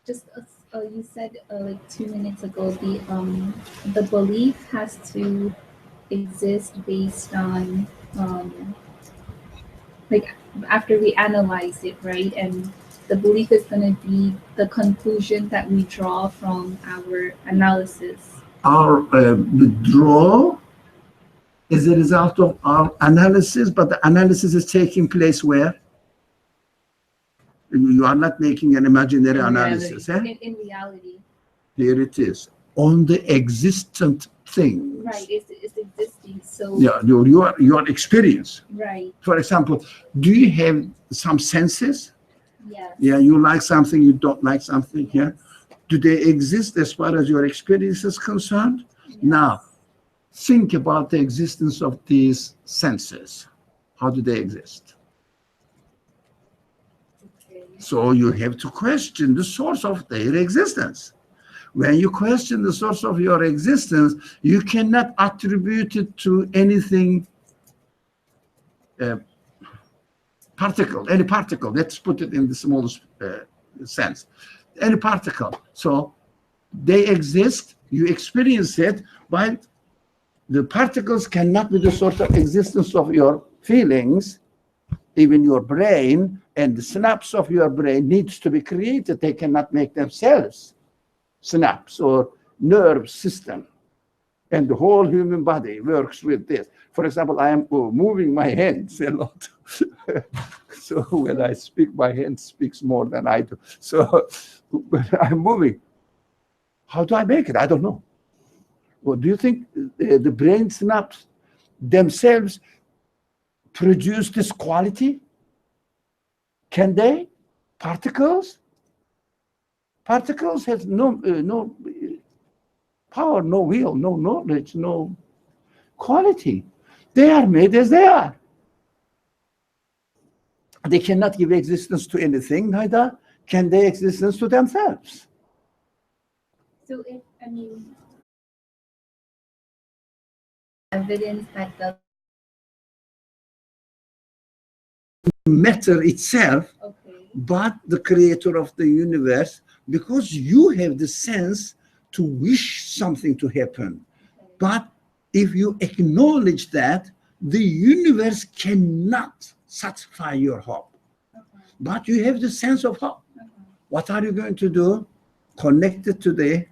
Just you said like 2 minutes ago, the belief has to exist based on like after we analyze it, right? And the belief is going to be the conclusion that we draw from our analysis. Our withdrawal is a result of our analysis, but the analysis is taking place where? You are not making an imaginary analysis. In reality. Here it is. On the existent things. Right, it's existing. analogy. So Yeah, your experience. right, For example, do you have some senses? yes. Yeah, you like something, you don't like something. Yeah, Yes. do they exist as far as your experience is concerned? Yes. Now, think about the existence of these senses. How do they exist? Okay. So you have to question the source of their existence. When you question the source of your existence, you cannot attribute it to anything, any particle. Let's put it in the smallest sense. Any particle. So they exist, you experience it, but the particles cannot be the source of existence of your feelings. Even your brain and the synapse of your brain needs to be created. They cannot make themselves. Synapse or nerve system, and the whole human body works with this. For example, I am moving my hands a lot. So when I speak, my hand speaks more than I do. So when I'm moving, how do I make it? I don't know. Well, do you think the brain synapse themselves produce this quality? Can they? Particles? Particles have no power, no will, no knowledge, no quality. They are made as they are. They cannot give existence to anything, neither can they existence to themselves. So if evidence that the Matter itself, okay, but the creator of the universe, because you have the sense to wish something to happen. But if you acknowledge that, the universe cannot satisfy your hope. But you have the sense of hope. What are you going to do? Connected to the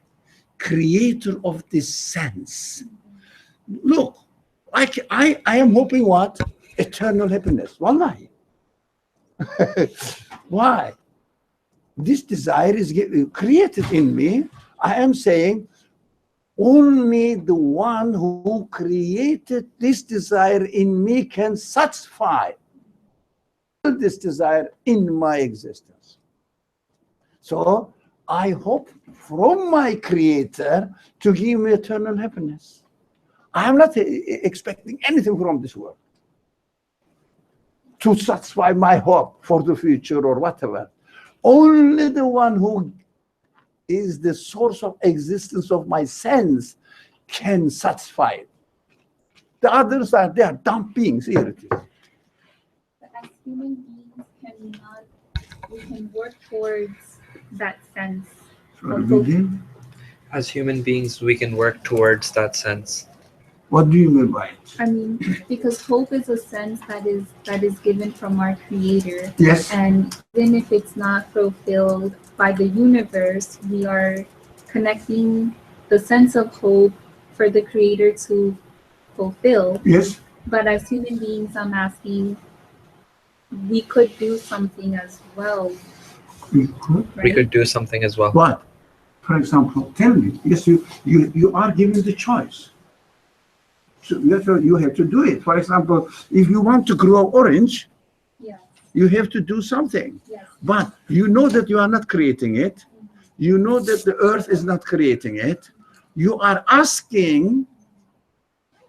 creator of this sense. Look, I am hoping what? Eternal happiness. Wallahi. Why? This desire is created in me. I am saying only the one who created this desire in me can satisfy this desire in my existence. So I hope from my creator to give me eternal happiness. I am not expecting anything from this world to satisfy my hope for the future or whatever. Only the one who is the source of existence of my sense can satisfy it. The others are there, dumb beings. Here it is. but as human beings we can work towards that sense. Sorry, begin. As human beings, we can work towards that sense. What do you mean by it? Because hope is a sense that is given from our creator. Yes. And even if it's not fulfilled by the universe, we are connecting the sense of hope for the creator to fulfill. Yes. But as human beings, I'm asking, we could do something as well. We could. Right? We could do something as well. What? For example, tell me. Yes, you are given the choice. So therefore you have to do it. For example, if you want to grow orange, Yes. you have to do something. Yes. But you know that you are not creating it. You know that the earth is not creating it. You are asking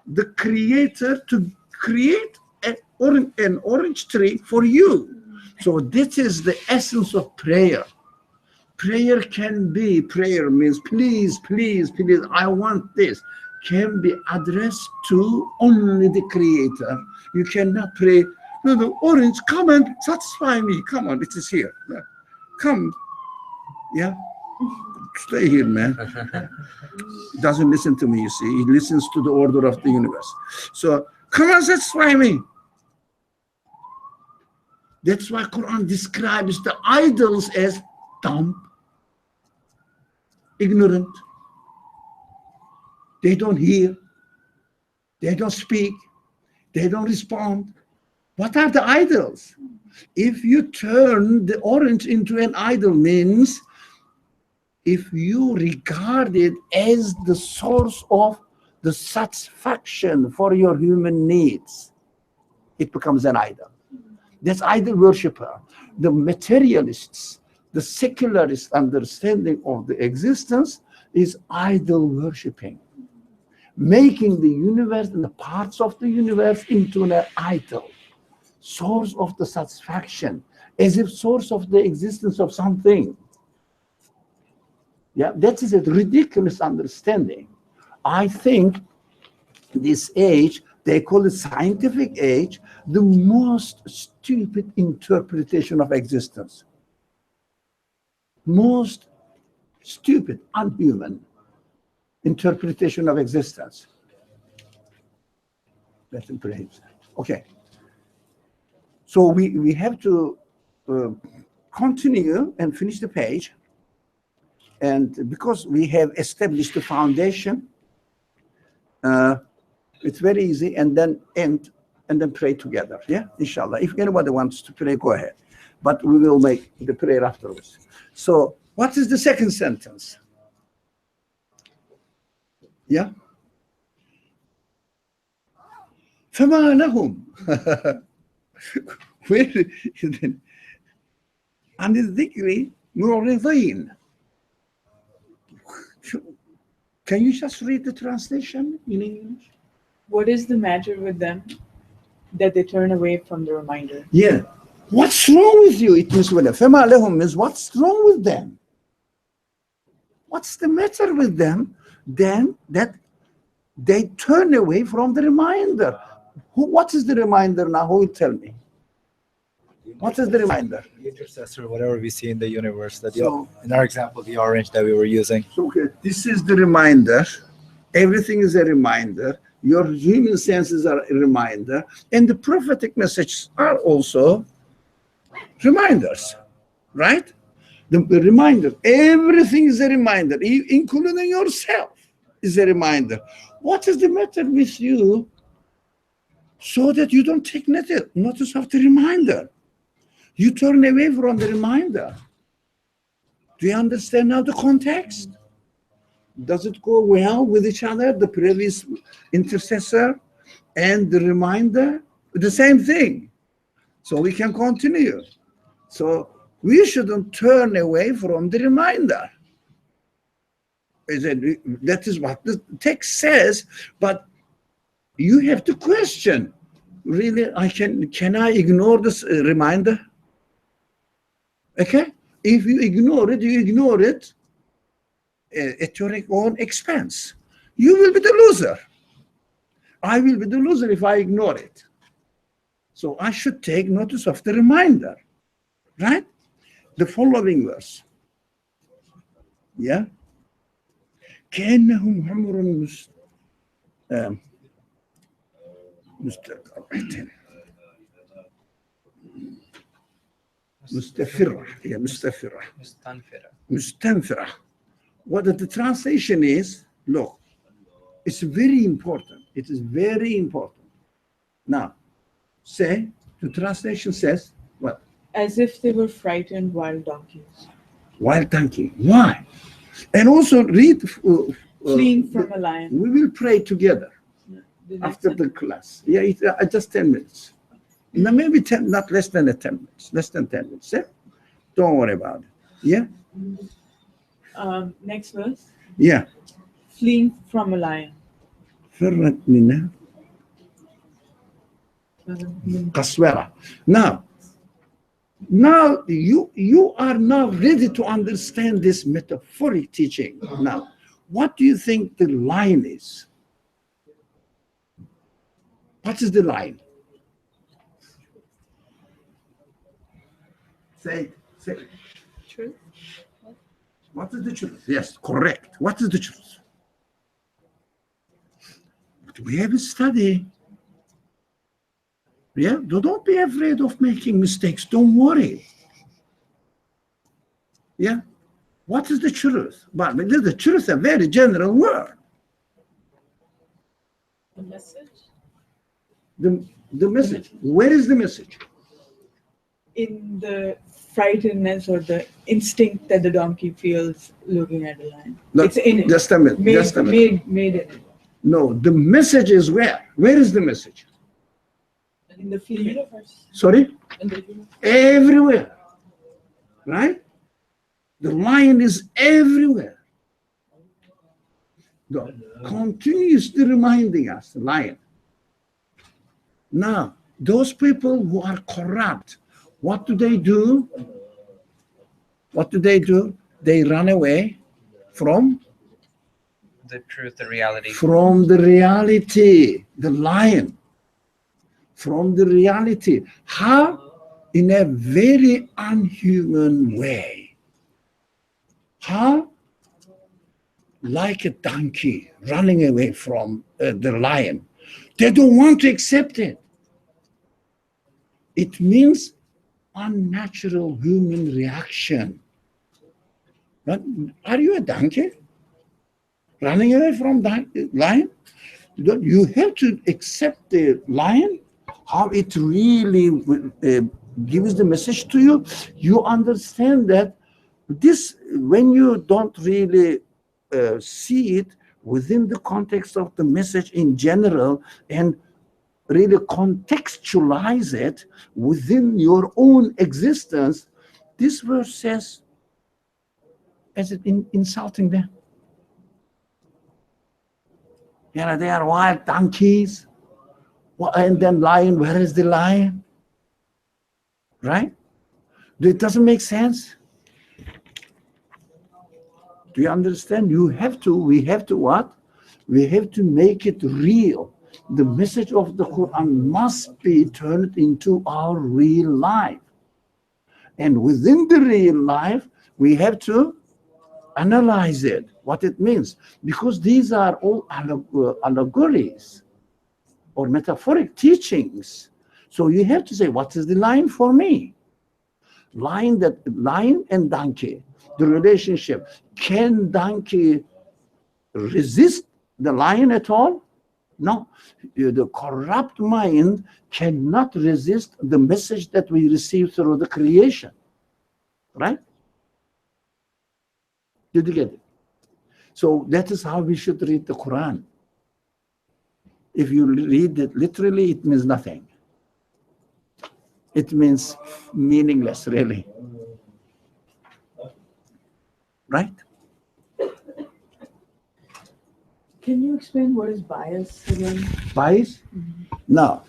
the creator to create an orange tree for you. So this is the essence of prayer. Prayer means please, please, please, I want this, can be addressed to only the creator. You cannot pray, no, the orange, come and satisfy me. Come on, it is here. Yeah. Come. Yeah. Stay here, man. He doesn't listen to me, you see. He listens to the order of the universe. So, come and satisfy me. That's why Quran describes the idols as dumb, ignorant. They don't hear. They don't speak. They don't respond. What are the idols? If you turn the orange into an idol, means if you regard it as the source of the satisfaction for your human needs, it becomes an idol. That's idol worshiper. The materialists, the secularist understanding of the existence is idol worshipping, making the universe and the parts of the universe into an idol, source of the satisfaction, as if source of the existence of something. Yeah, that is a ridiculous understanding. I think this age, they call it scientific age, the most stupid interpretation of existence. Most stupid, unhuman interpretation of existence. Let him pray. Okay. So we have to continue and finish the page. And because we have established the foundation, it's very easy, and then end and then pray together. Yeah, inshallah. If anybody wants to pray, go ahead. But we will make the prayer afterwards. So what is the second sentence? Yeah. فما لهم عن الذكر معرضين. Can you just read the translation in English? What is the matter with them that they turn away from the reminder? Yeah. What's wrong with you? It means فما لهم means what's wrong with them? What's the matter with them? Then that they turn away from the reminder. What is the reminder now? Who will tell me? What is the reminder? The intercessor, whatever we see in the universe. That So- in our example, the orange that we were using. So, okay, this is the reminder. Everything is a reminder. Your human senses are a reminder. And the prophetic messages are also reminders, right? The reminder. Everything is a reminder, including yourself is a reminder. What is the matter with you so that you don't take notice of the reminder? You turn away from the reminder. Do you understand now the context? Does it go well with each other? The previous intercessor and the reminder, the same thing. So we can continue. So we shouldn't turn away from the reminder. That is what the text says, but you have to question. Really, can I ignore this reminder? Okay? If you ignore it, you ignore it at your own expense. You will be the loser. I will be the loser if I ignore it. So I should take notice of the reminder, right? The following verse. Yeah? كأنهم حمر مستفرة. Yeah, مستفرة. مستنفرة. What the translation is, look, it's very important. It is very important. Now, say, the translation says, what? As if they were frightened wild donkeys. Wild donkey. Why? And also read. Fleeing from a lion. We will pray together The next after the class. Yeah, just 10 minutes. No, maybe 10, not less than 10 minutes. Less than 10 minutes. Yeah? Don't worry about it. Yeah? Next verse. Yeah. Fleeing from a lion. فرت منها قسورة. Now you are now ready to understand this metaphoric teaching. Now, what do you think the line is? What is the line? Say it. Truth. What is the truth? Yes, correct. What is the truth? But we have a study. Yeah, don't be afraid of making mistakes. Don't worry. Yeah, what is the truth? But the truth is a very general word. The message? The message. Where is the message? In the frightenness or the instinct that the donkey feels looking at a lion. No, It's in it. just a minute. Made, Just a minute. Made in it. No, the message is where? Where is the message? In the universe. Sorry? In the universe. Everywhere. Right? The lion is everywhere. Continuously reminding us, the lion. Now, those people who are corrupt, what do they do? What do? They run away from The truth, the reality. From the reality, the lion. From the reality. How? In a very unhuman way. How? Like a donkey running away from the lion. They don't want to accept it. It means unnatural human reaction. Are you a donkey? Running away from the lion? You have to accept the lion, how it really gives the message to you. You understand that this, when you don't really see it within the context of the message in general and really contextualize it within your own existence, this verse says, as it insulting them. You know, they are wild donkeys. And then lion, where is the lion? Right? It doesn't make sense. Do you understand? We have to what? We have to make it real. The message of the Quran must be turned into our real life. And within the real life, we have to analyze it, what it means. Because these are all allegories or metaphoric teachings. So you have to say, what is the lion for me? Lion and donkey, the relationship. Can donkey resist the lion at all? No. The corrupt mind cannot resist the message that we receive through the creation. Right? Did you get it? So that is how we should read the Quran. If you read it literally, it means nothing. It means meaningless, really. Right? Can you explain what is bias again? Bias? Now,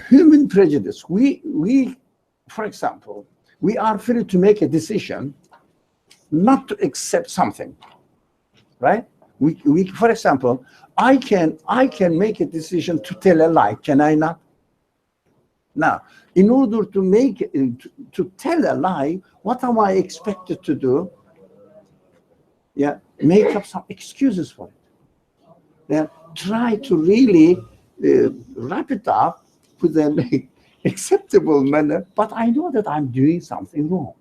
human prejudice. We, for example, we are free to make a decision not to accept something, right? We for example, I can make a decision to tell a lie. Can I not? Now, in order to tell a lie, what am I expected to do? Yeah, make up some excuses for it. Then try to really wrap it up with an acceptable manner, but I know that I'm doing something wrong.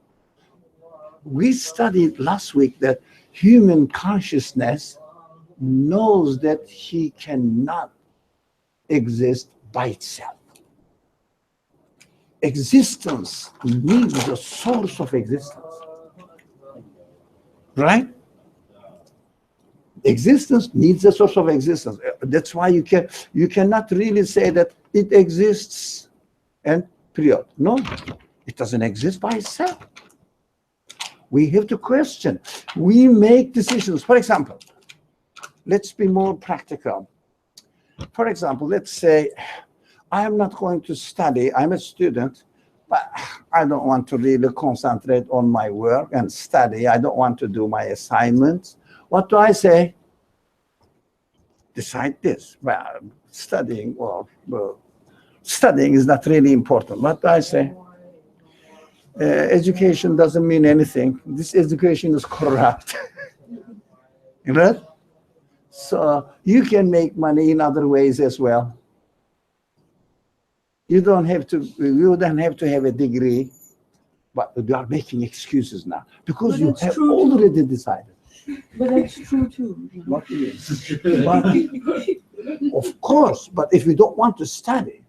We studied last week that human consciousness knows that he cannot exist by itself. Existence needs a source of existence. Right? Existence needs a source of existence. That's why you cannot really say that it exists and period. No, it doesn't exist by itself. We have to question. We make decisions. For example, let's be more practical. For example, let's say I am not going to study. I'm a student, but I don't want to really concentrate on my work and study. I don't want to do my assignments. What do I say? Decide this. Well, studying is not really important. What do I say? Education doesn't mean anything. This education is corrupt. Right? So you can make money in other ways as well. You don't have to have a degree, but you are making excuses now because you have already decided. But that's true too. What is? Of course, but if you don't want to study,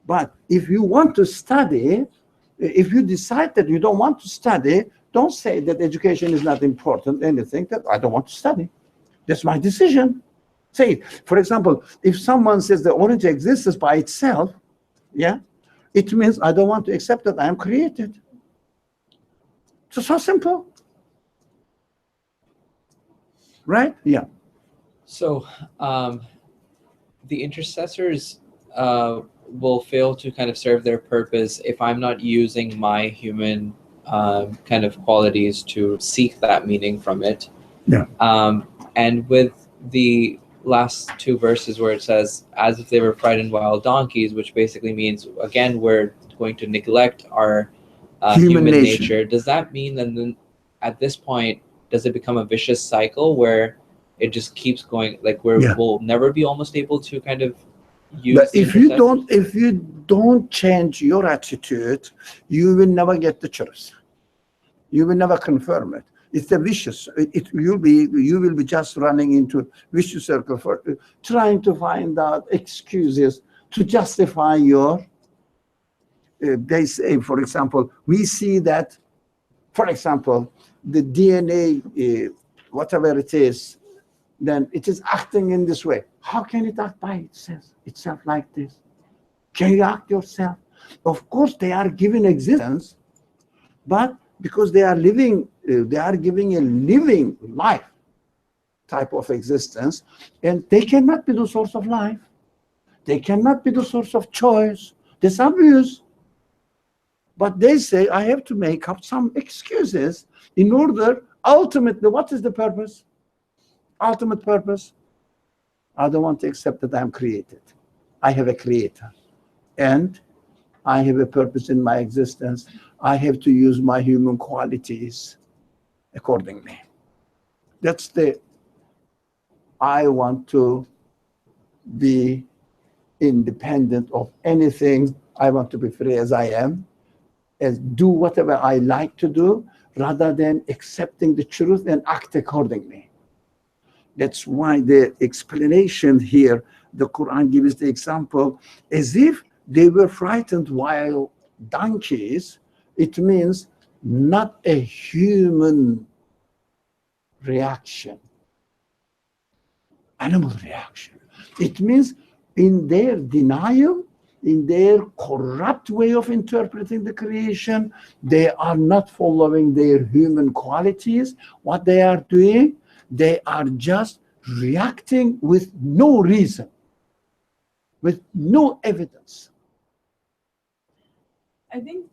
but if you want to study, if you decide that you don't want to study, don't say that education is not important, anything, that I don't want to study. That's my decision. Say, for example, if someone says the orange exists by itself, yeah, it means I don't want to accept that I am created. It's so simple. Right? Yeah. So the intercessors will fail to kind of serve their purpose if I'm not using my human kind of qualities to seek that meaning from it. Yeah. And with the last two verses where it says, as if they were frightened wild donkeys, which basically means, again, we're going to neglect our human nature. Does that mean that then at this point, does it become a vicious cycle where it just keeps going, like we'll never be almost able to kind of use but if you don't change your attitude, you will never get the truth. You will never confirm it. It's a vicious. You will be just running into vicious circle for trying to find out excuses to justify your. They say, for example, we see that, for example, the DNA, whatever it is, then it is acting in this way. How can it act by itself like this? Can you act yourself? Of course, they are given existence, but because they are living, they are giving a living life type of existence, and they cannot be the source of life. They cannot be the source of choice. That's obvious. But they say, I have to make up some excuses in order, ultimately, what is the purpose? Ultimate purpose? I don't want to accept that I'm created. I have a creator. And I have a purpose in my existence. I have to use my human qualities accordingly. That's I want to be independent of anything. I want to be free as I am, as do whatever I like to do, rather than accepting the truth and act accordingly. That's why the explanation here, the Quran gives the example, as if they were frightened wild donkeys. It means not a human reaction, animal reaction. It means in their denial, in their corrupt way of interpreting the creation, they are not following their human qualities. What they are doing, they are just reacting with no reason, with no evidence. I think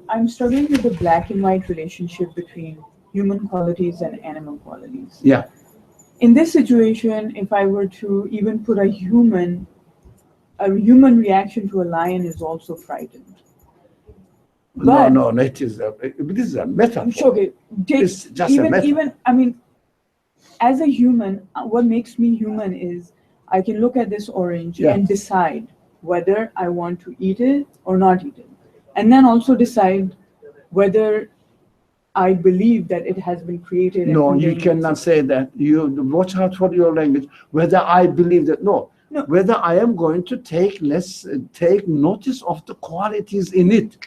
I'm struggling with the black and white relationship between human qualities and animal qualities. Yeah. In this situation, if I were to even put a human reaction to a lion is also frightened. But no, it is this is a metaphor. Okay, It's just a metaphor. I mean, as a human, what makes me human is I can look at this orange and decide whether I want to eat it or not eat it. And then also decide whether I believe that it has been created. No, you cannot say that. You watch out for your language. Whether I believe that, no. Whether I am going to take notice of the qualities in it.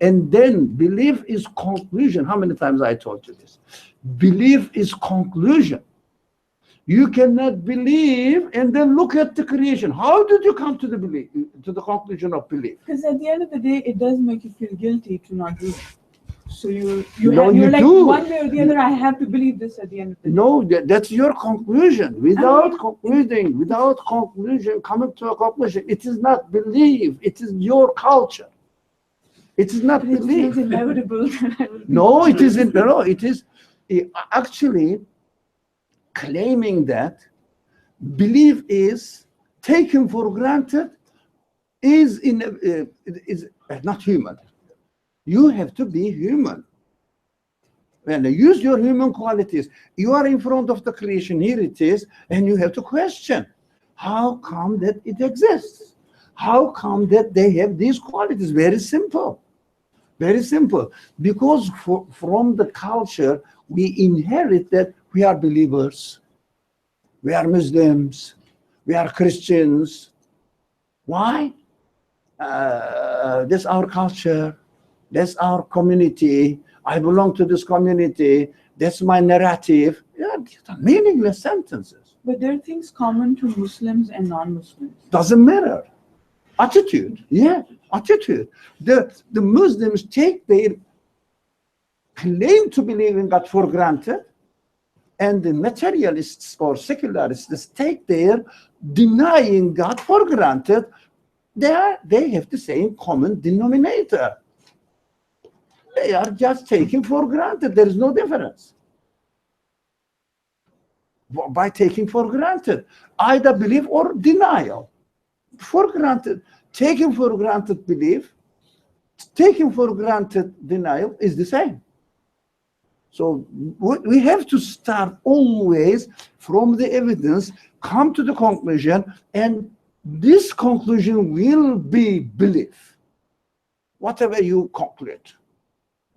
And then belief is conclusion. How many times I told you this? Belief is conclusion. You cannot believe and then look at the creation. How did you come to the belief, to the conclusion of belief? Because at the end of the day, it does make you feel guilty to not do it. So you're like, do. One way or the other, I have to believe this at the end of the day. No, that's your conclusion. Without conclusion, coming to a conclusion, it is not belief. It is your culture. It is not belief. It's inevitable. No, it isn't. No, it is actually claiming that belief is taken for granted is not human. You have to be human. And use your human qualities. You are in front of the creation, here it is, and you have to question, how come that it exists? How come that they have these qualities? Very simple. Very simple. Because from the culture, we inherit that we are believers, we are Muslims, we are Christians. Why? That's our culture. That's our community. I belong to this community. That's my narrative. Yeah, these are meaningless sentences. But there are things common to Muslims and non-Muslims. Doesn't matter. Attitude, yeah, attitude. The Muslims take their claim to believe in God for granted, and the materialists or secularists take their denying God for granted. They have the same common denominator. They are just taking for granted. There is no difference. By taking for granted, either belief or denial. For granted, taking for granted belief, taking for granted denial is the same. So we have to start always from the evidence, come to the conclusion, and this conclusion will be belief. Whatever you conclude,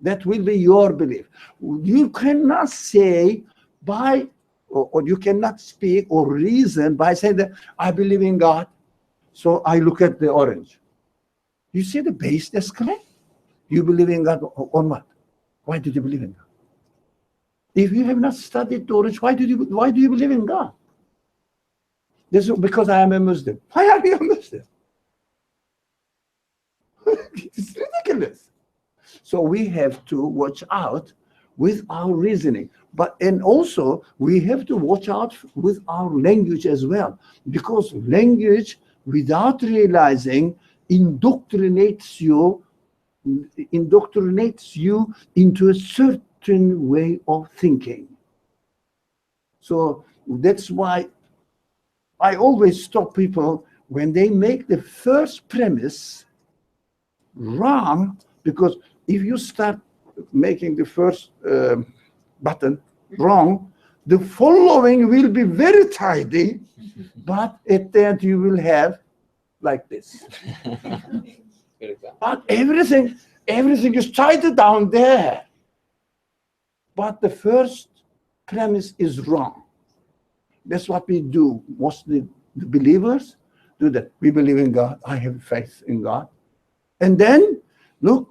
that will be your belief. You cannot say by, or you cannot speak or reason by saying that I believe in God, so I look at the orange. You see the baseless claim? You believe in God on what? Why did you believe in God? If you have not studied the orange, why do you believe in God? This is because I am a Muslim. Why are you a Muslim? It's ridiculous. So we have to watch out with our reasoning, and also we have to watch out with our language as well, because language, without realizing, indoctrinates you into a certain way of thinking. So that's why I always stop people when they make the first premise wrong, because if you start making the first button wrong, the following will be very tidy, but at the end you will have like this. Good example. But everything is tidy down there. But the first premise is wrong. That's what we do. Mostly the believers do that. We believe in God. I have faith in God. And then, look,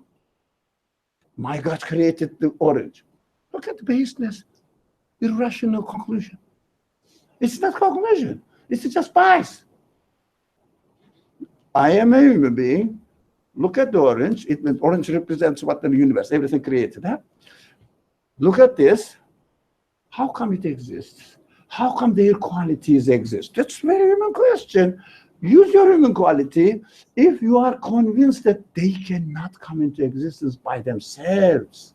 my God created the orange. Look at the baseless, irrational conclusion. It's not conclusion. It's just bias. I am a human being. Look at the orange. Orange represents what the universe, everything created. Huh? Look at this. How come it exists? How come their qualities exist? That's a very human question. Use your human quality if you are convinced that they cannot come into existence by themselves.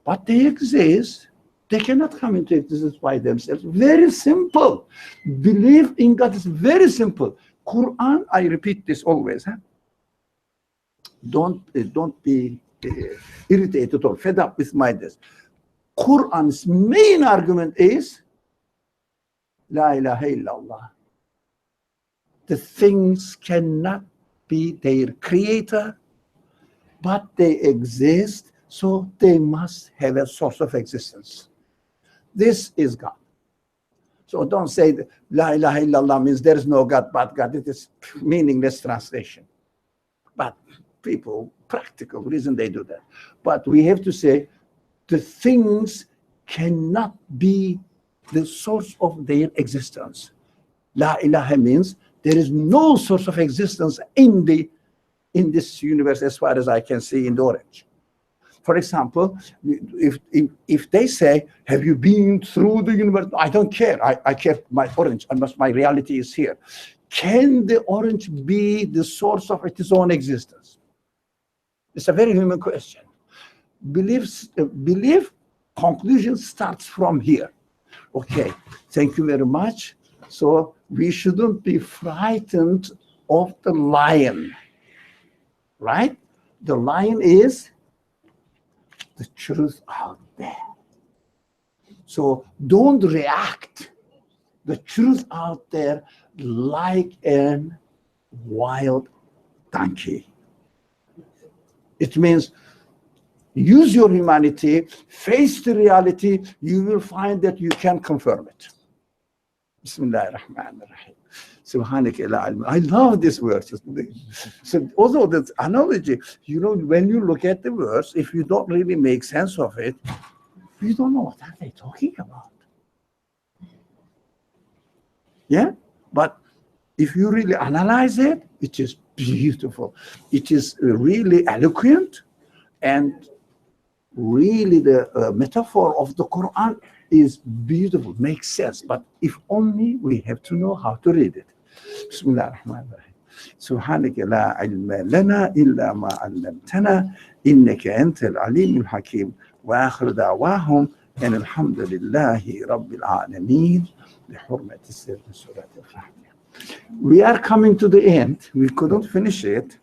But they exist. They cannot come into existence by themselves. Very simple. Belief in God is very simple. Qur'an, I repeat this always. Huh? Don't be irritated or fed up with my this. Qur'an's main argument is La ilaha illallah. The things cannot be their creator, but they exist, so they must have a source of existence. This is God. So don't say that La ilaha illallah means there is no God but God. It is meaningless translation. But people, practical reason they do that. But we have to say the things cannot be the source of their existence. La ilaha means there is no source of existence in this universe as far as I can see in the orange. For example, if they say, have you been through the universe? I don't care. I care my orange, unless my reality is here. Can the orange be the source of its own existence? It's a very human question. Belief conclusion starts from here. Okay, thank you very much. So we shouldn't be frightened of the lion, right? The lion is the truth out there. So don't react the truth out there like a wild donkey. It means use your humanity, face the reality, you will find that you can confirm it. Bismillah ar-Rahman ar-Rahim. Subhanaka la ilma. I love this verse. So also the analogy, when you look at the verse, if you don't really make sense of it, We don't know what are they talking about. Yeah, but if you really analyze it, it is beautiful. It is really eloquent, and really the metaphor of the Quran is beautiful, makes sense. But if only we have to know how to read it. Bismillah ar-Rahman ar-Rahim. سبحانك لا علم لنا إلا ما علمتنا إنك أنت العليم الحكيم وآخر دعواهم أن الحمد لله رب العالمين بحرمة السر سورة الفاتحة. We are coming to the end. We couldn't finish it.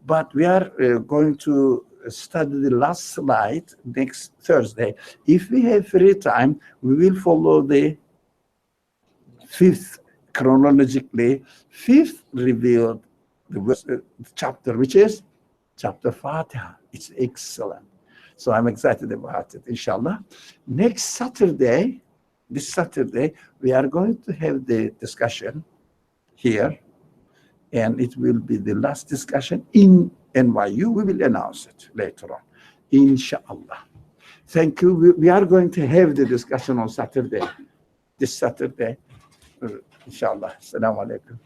But we are going to study the last slide next Thursday. If we have free time, we will follow the fifth chronologically, fifth revealed the chapter, which is chapter Fatiha. It's excellent. So I'm excited about it, inshallah. Next Saturday, this Saturday, we are going to have the discussion here, and it will be the last discussion in NYU. We will announce it later on, inshallah. Thank you. We are going to have the discussion on Saturday, this Saturday, inshallah. Assalamu alaikum.